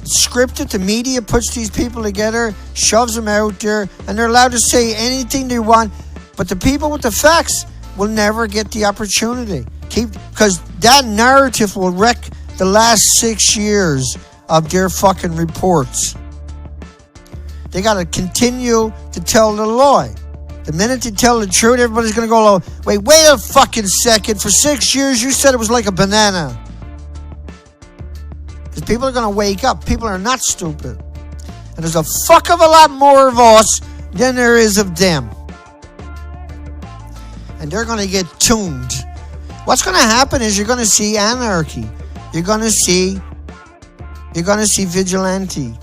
It's scripted, the media puts these people together, shoves them out there, and they're allowed to say anything they want. But the people with the facts will never get the opportunity. Because that narrative will wreck the last 6 years of their fucking reports. They got to continue to tell the lie. The minute they tell the truth, everybody's going to go, wait a fucking second. For 6 years, you said it was like a banana. Because people are going to wake up. People are not stupid. And there's a fuck of a lot more of us than there is of them. And they're going to get tuned. What's going to happen is you're going to see anarchy. You're going to see vigilante.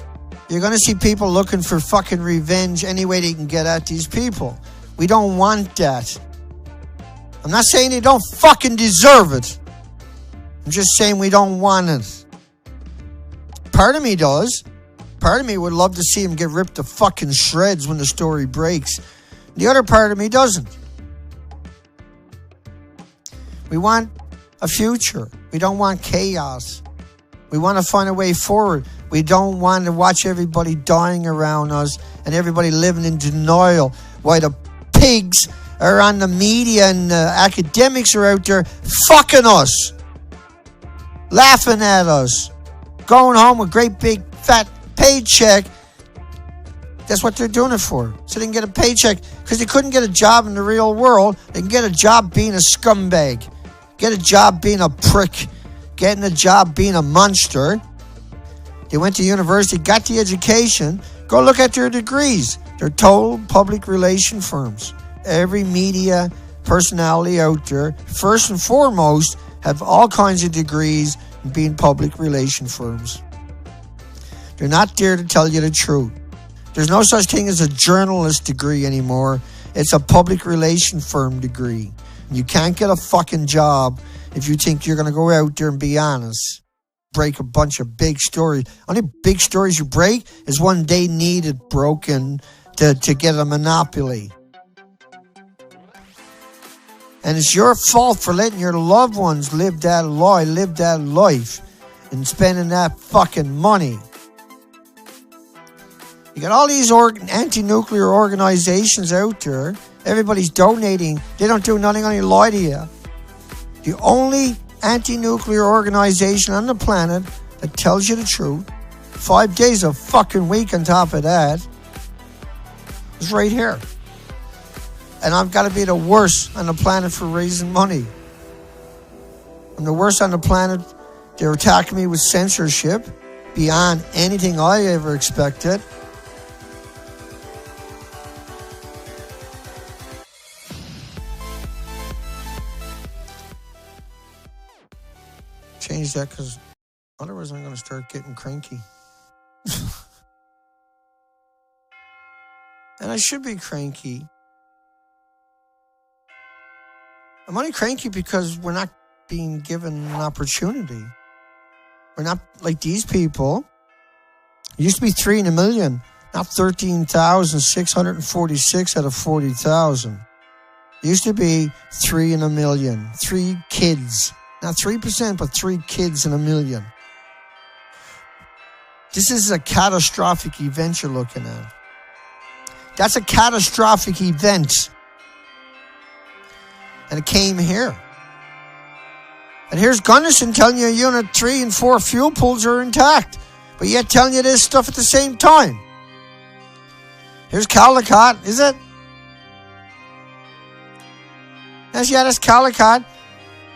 You're going to see people looking for fucking revenge any way they can get at these people. We don't want that. I'm not saying they don't fucking deserve it. I'm just saying we don't want it. Part of me does. Part of me would love to see him get ripped to fucking shreds when the story breaks. The other part of me doesn't. We want a future. We don't want chaos. We want to find a way forward. We don't want to watch everybody dying around us and everybody living in denial while the pigs are on the media and the academics are out there fucking us. laughing at us, going home with a great big fat paycheck. That's what they're doing it for. So they can get a paycheck because they couldn't get a job in the real world. They can get a job being a scumbag, get a job being a prick, getting a job being a monster. They went to university, got the education. Go look at their degrees. They're total public relation firms. Every media personality out there, first and foremost, have all kinds of degrees in being public relation firms. They're not there to tell you the truth. There's no such thing as a journalist degree anymore. It's a public relation firm degree. You can't get a fucking job if you think you're going to go out there and be honest. Break a bunch of big stories. Only big stories you break is when they need it broken to get a monopoly. And it's your fault for letting your loved ones live that life and spending that fucking money. You got all these anti-nuclear organizations out there. Everybody's donating. They don't do nothing, only lie to you. The only anti-nuclear organization on the planet that tells you the truth, 5 days a fucking week on top of that, is right here. And I've got to be the worst on the planet for raising money. I'm the worst on the planet. They're attacking me with censorship beyond anything I ever expected. Change that because otherwise I'm going to start getting cranky. And I should be cranky. I'm only cranky because we're not being given an opportunity. We're not like these people. It used to be 3 in a million, now 13,646 out of 40,000. It used to be 3 in a million, 3 kids. Not 3%, but 3 kids in a million. This is a catastrophic event you're looking at. That's a catastrophic event. And it came here. And here's Gunnison telling you Unit 3 and 4 fuel pools are intact. But yet telling you this stuff at the same time. Here's Caldecott, is it? Yes, yeah, that's Caldecott.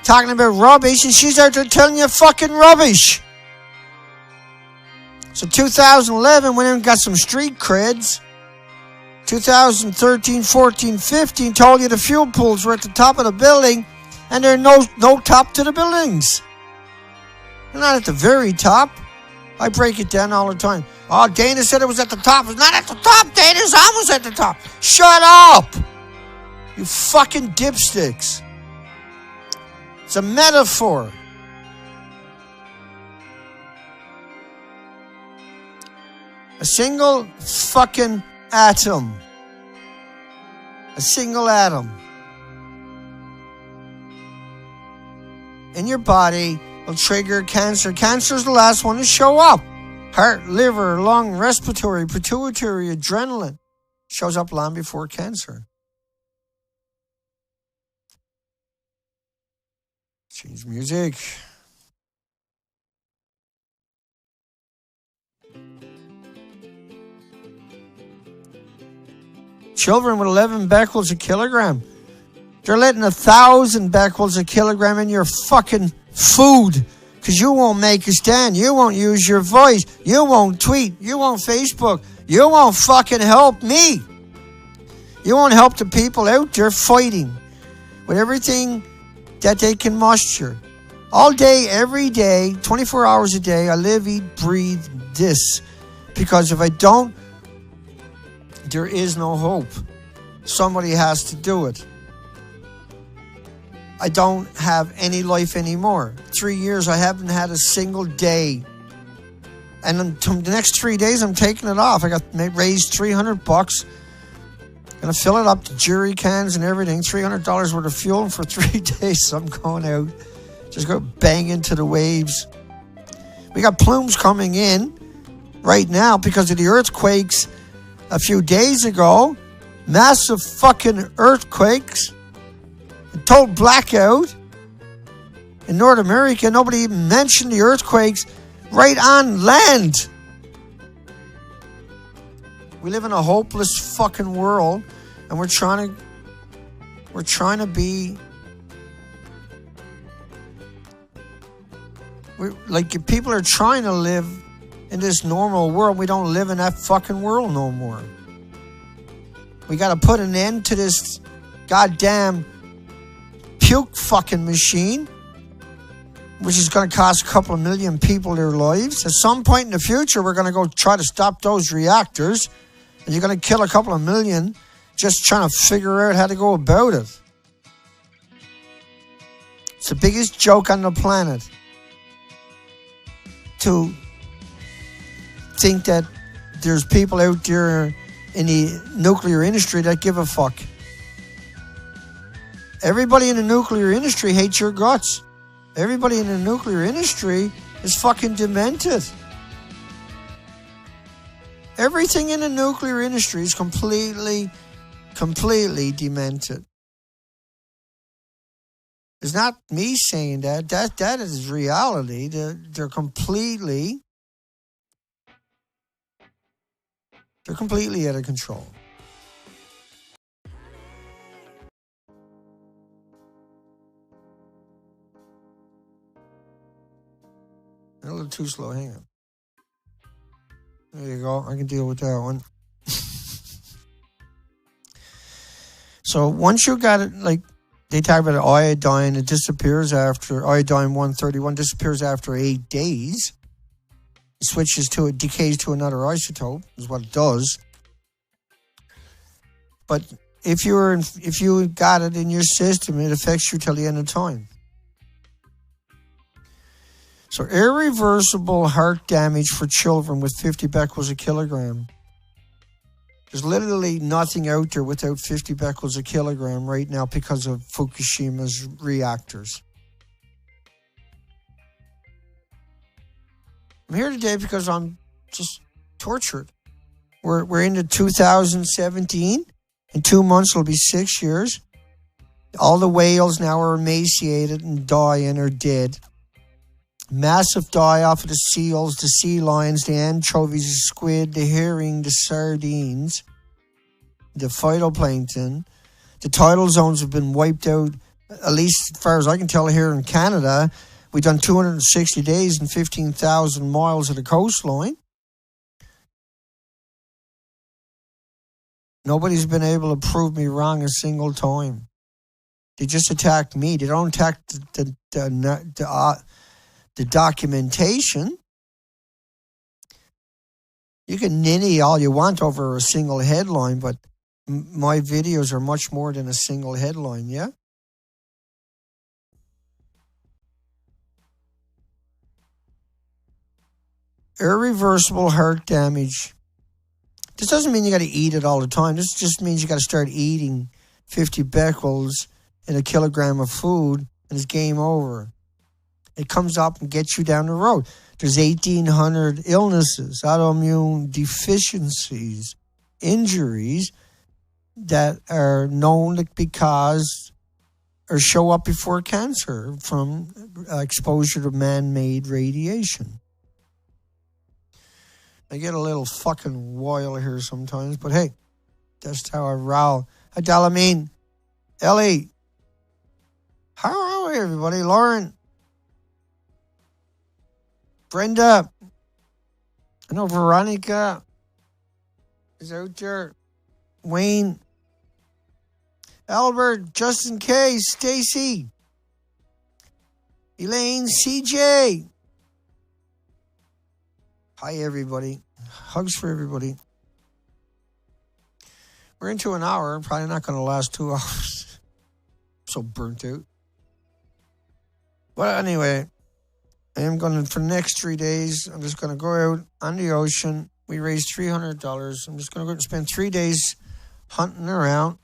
Talking about rubbish, and she's out there telling you fucking rubbish. So 2011 went in and got some street creds. 2013, 14, 15 told you the fuel pools were at the top of the building, and there are no top to the buildings. They're not at the very top. I break it down all the time. Oh, Dana said it was at the top. It's not at the top, Dana. It's almost at the top. Shut up, you fucking dipsticks. It's a metaphor. A single fucking atom. A single atom in your body will trigger cancer. Cancer is the last one to show up. Heart, liver, lung, respiratory, pituitary, adrenaline shows up long before cancer. Change music. Children with 11 becquerels a kilogram. They're letting 1,000 becquerels a kilogram in your fucking food because you won't make a stand. You won't use your voice. You won't tweet. You won't Facebook. You won't fucking help me. You won't help the people out there fighting with everything that they can muster. All day, every day, 24 hours a day, I live, eat, breathe this. Because if I don't, there is no hope. Somebody has to do it. I don't have any life anymore. 3 years, I haven't had a single day. And the next 3 days, I'm taking it off. I got raised $300. Gonna fill it up to jerry cans and everything. $300 worth of fuel for 3 days. So I'm going out. Just go bang into the waves. We got plumes coming in right now because of the earthquakes a few days ago. Massive fucking earthquakes. A total blackout. In North America, nobody even mentioned the earthquakes right on land. We live in a hopeless fucking world, and we're trying to be like, people are trying to live in this normal world. We don't live in that fucking world no more. We got to put an end to this goddamn puke fucking machine, which is going to cost a couple of million people their lives. At some point in the future, we're going to go try to stop those reactors, and you're going to kill a couple of million just trying to figure out how to go about it. It's the biggest joke on the planet to think that there's people out there in the nuclear industry that give a fuck. Everybody in the nuclear industry hates your guts. Everybody in the nuclear industry is fucking demented. Everything in the nuclear industry is completely demented. It's not me saying that. That is reality. They're completely out of control. A little too slow. Hang on. There you go. I can deal with that one. So once you got it, like they talk about iodine, it disappears after, iodine 131 disappears after 8 days. It decays to another isotope, is what it does. But if you got it in your system, it affects you till the end of time. So irreversible heart damage for children with 50 becquerels a kilogram. There's literally nothing out there without 50 becquerels a kilogram right now because of Fukushima's reactors. I'm here today because I'm just tortured. We're into 2017. In 2 months, it'll be 6 years. All the whales now are emaciated and dying or dead. Massive die-off of the seals, the sea lions, the anchovies, the squid, the herring, the sardines, the phytoplankton. The tidal zones have been wiped out, at least as far as I can tell here in Canada. We've done 260 days and 15,000 miles of the coastline. Nobody's been able to prove me wrong a single time. They just attacked me. They don't attack the documentation. You can ninny all you want over a single headline, but my videos are much more than a single headline, yeah? Irreversible heart damage. This doesn't mean you got to eat it all the time. This just means you got to start eating 50 becquerels in a kilogram of food, and it's game over. It comes up and gets you down the road. There's 1,800 illnesses, autoimmune deficiencies, injuries that are known because or show up before cancer from exposure to man-made radiation. I get a little fucking wild here sometimes, but hey, that's how I roll. Hi, Dalamine. Ellie. How are we, everybody? Lauren. Brenda. I know Veronica is out there. Wayne. Albert. Justin K. Stacy. Elaine. CJ. Hi, everybody. Hugs for everybody. We're into an hour. Probably not going to last 2 hours. So burnt out. But anyway, I am going to, for the next 3 days, I'm just going to go out on the ocean. We raised $300. I'm just going to go out and spend 3 days hunting around,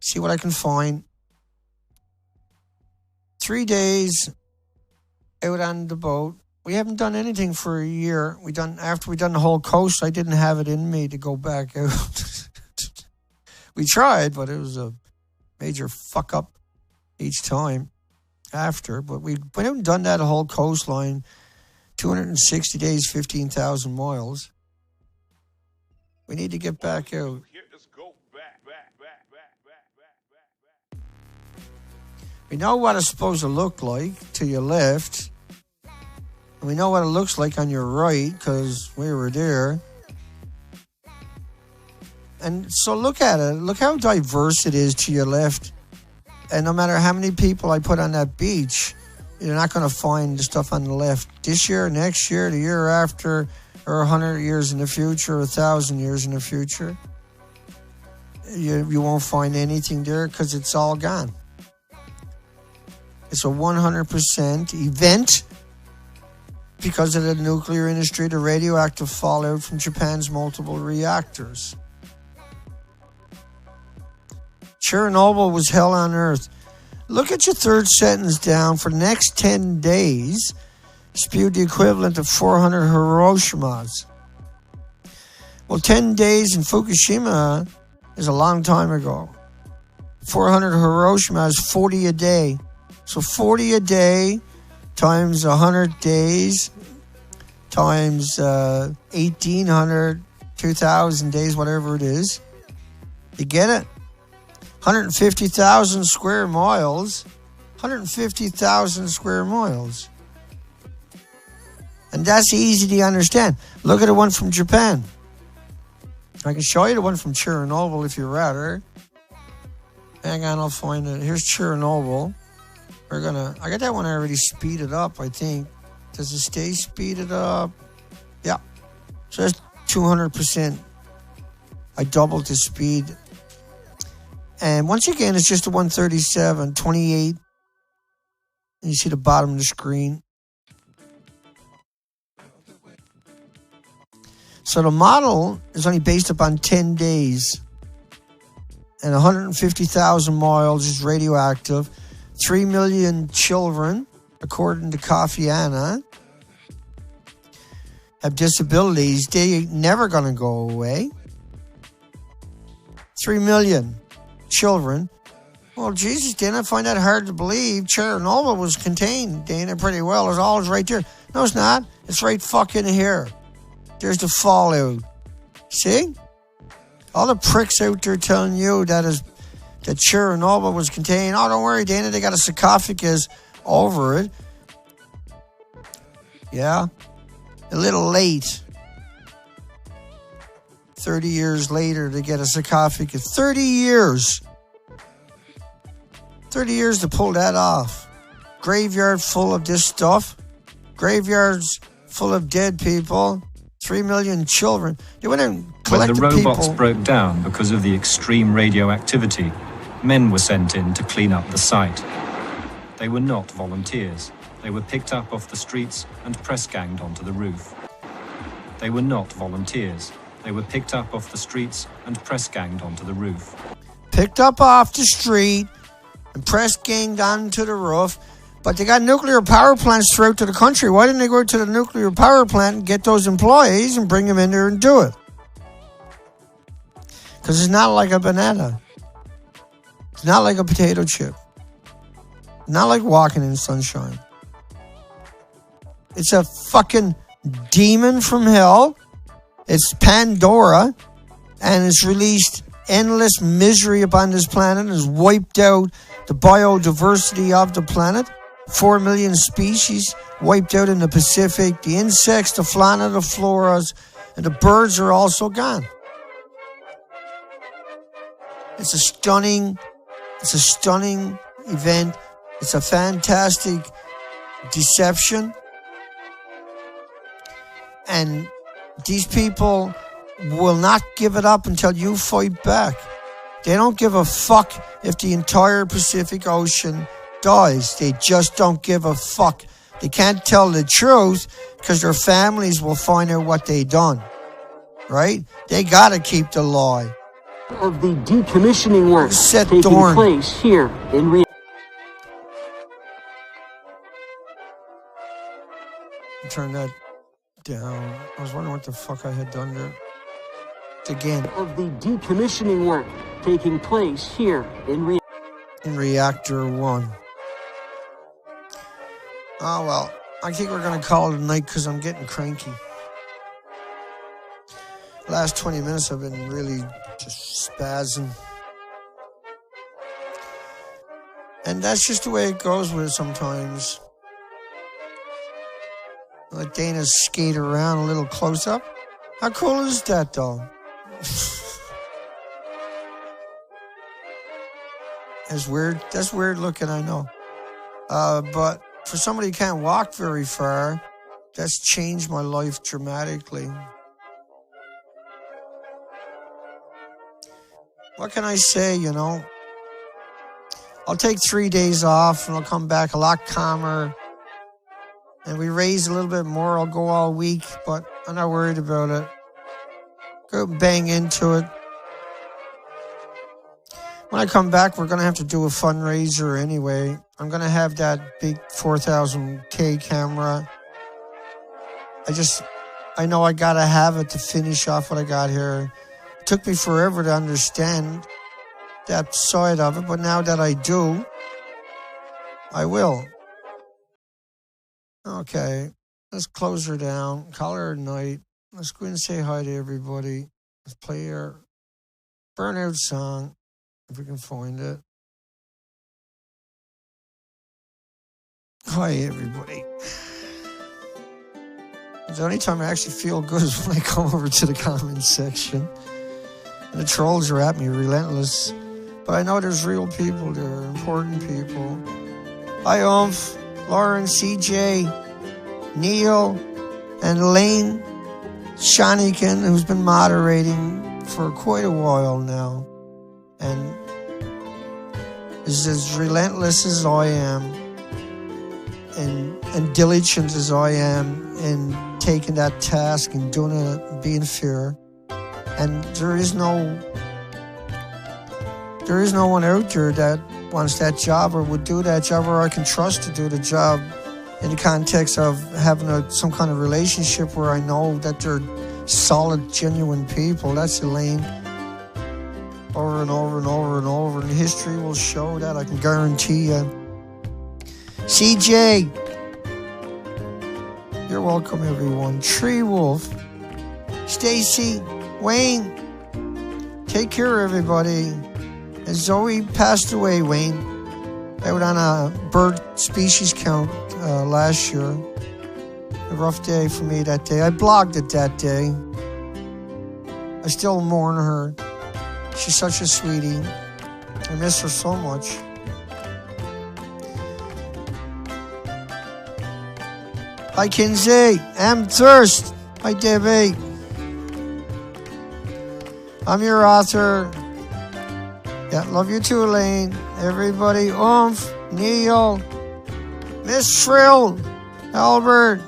see what I can find. 3 days out on the boat. We haven't done anything for a year. After we done the whole coast, I didn't have it in me to go back out. We tried, but it was a major fuck up each time. after, but we went out and done that whole coastline, 260 days, 15,000 miles. We need to get back out. We know what it's supposed to look like to your left. And we know what it looks like on your right because we were there. And so look at it. Look how diverse it is to your left. And no matter how many people I put on that beach, you're not going to find the stuff on the left this year, next year, the year after, or 100 years in the future, or 1,000 years in the future. You won't find anything there because it's all gone. It's a 100% event because of the nuclear industry, the radioactive fallout from Japan's multiple reactors. Chernobyl was hell on earth. Look at your third sentence down. For the next 10 days, spewed the equivalent of 400 Hiroshimas. Well, 10 days in Fukushima is a long time ago. 400 Hiroshima is 40 a day. So 40 a day times 100 days times 1,800, 2,000 days, whatever it is. You get it? 150,000 square miles. 150,000 square miles. And that's easy to understand. Look at the one from Japan. I can show you the one from Chernobyl if you'd rather. Hang on, I'll find it. Here's Chernobyl. I got that one already speeded up, I think. Does it stay speeded up? Yeah. So that's 200%. I doubled the speed. And once again, it's just a 137, 28. And you see the bottom of the screen. So the model is only based upon 10 days. And 150,000 miles is radioactive. 3 million children, according to Kofi Annan, have disabilities. They ain't never going to go away. 3 million children. Well, Jesus, Dana, I find that hard to believe. Chernobyl was contained, Dana, pretty well. It's always right there. No, it's not. It's right fucking here. There's the fallout. See? All the pricks out there telling you that Chernobyl was contained. Oh, don't worry, Dana, they got a sarcophagus over it. Yeah. A little late. 30 years later to get a sarcophagus. 30 years. 30 years to pull that off. Graveyard full of this stuff. Graveyards full of dead people. 3 million children. They went and collected people. When the robots broke down because of the extreme radioactivity, men were sent in to clean up the site. They were not volunteers. They were picked up off the streets and press-ganged onto the roof. They were not volunteers. They were picked up off the streets and press-ganged onto the roof. Picked up off the street and press-ganged onto the roof. But they got nuclear power plants throughout to the country. Why didn't they go to the nuclear power plant and get those employees and bring them in there and do it? Because it's not like a banana. It's not like a potato chip. Not like walking in sunshine. It's a fucking demon from hell. It's Pandora. And it's released endless misery upon this planet. It's wiped out the biodiversity of the planet. 4 million species wiped out in the Pacific. The insects, the fauna, the floras, and the birds are also gone. It's a stunning event. It's a fantastic deception. And these people will not give it up until you fight back. They don't give a fuck if the entire Pacific Ocean dies. They just don't give a fuck. They can't tell the truth because their families will find out what they done. Right? They gotta keep the lie. Of the decommissioning work taking Dorn. place here in Turn that down. I was wondering what the fuck I had done there. Again. Of the decommissioning work taking place here in Reactor 1. Oh, well, I think we're going to call it a night because I'm getting cranky. Last 20 minutes I've been really just spazzing. And that's just the way it goes with it sometimes. Let Dana skate around a little close up. How cool is that, though? That's weird. That's weird looking, I know. But for somebody who can't walk very far, that's changed my life dramatically. What can I say, you know? I'll take 3 days off and I'll come back a lot calmer. And we raise a little bit more. I'll go all week, but I'm not worried about it. Go bang into it. When I come back, we're going to have to do a fundraiser anyway. I'm going to have that big 4000K camera. I know I got to have it to finish off what I got here. It took me forever to understand that side of it, but now that I do, I will. Okay, let's close her down, call her a night. Let's go and say hi to everybody. Let's play our burnout song, if we can find it. Hi, everybody. The only time I actually feel good is when I come over to the comments section. And the trolls are at me relentless. But I know there's real people there, important people. Hi, Oomph, Lauren, CJ, Neil, and Elaine Shanikin, who's been moderating for quite a while now. And is as relentless as I am and diligent as I am in taking that task and doing it and being fair. And there is no one out there that wants that job or would do that job or I can trust to do the job in the context of having some kind of relationship where I know that they're solid, genuine people. That's Elaine. Over and over and over and over. And history will show that, I can guarantee you. CJ. You're welcome, everyone. Tree Wolf. Stacy. Wayne. Take care, everybody. And Zoe passed away, Wayne. Out on a bird species count last year. A rough day for me that day. I blogged it that day. I still mourn her. She's such a sweetie. I miss her so much. Hi, Kinsey. I'm Thirst. Hi, Debbie. I'm your author. Yeah, love you too, Elaine. Everybody, Oomph, Neil, Miss Shrill, Albert.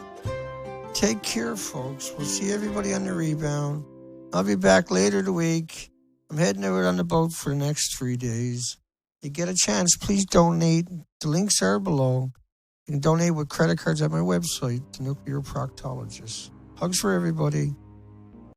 Take care, folks. We'll see everybody on the rebound. I'll be back later the week. I'm heading out on the boat for the next 3 days. You get a chance, please donate. The links are below. You can donate with credit cards at my website, The Nuclear Proctologist. Hugs for everybody.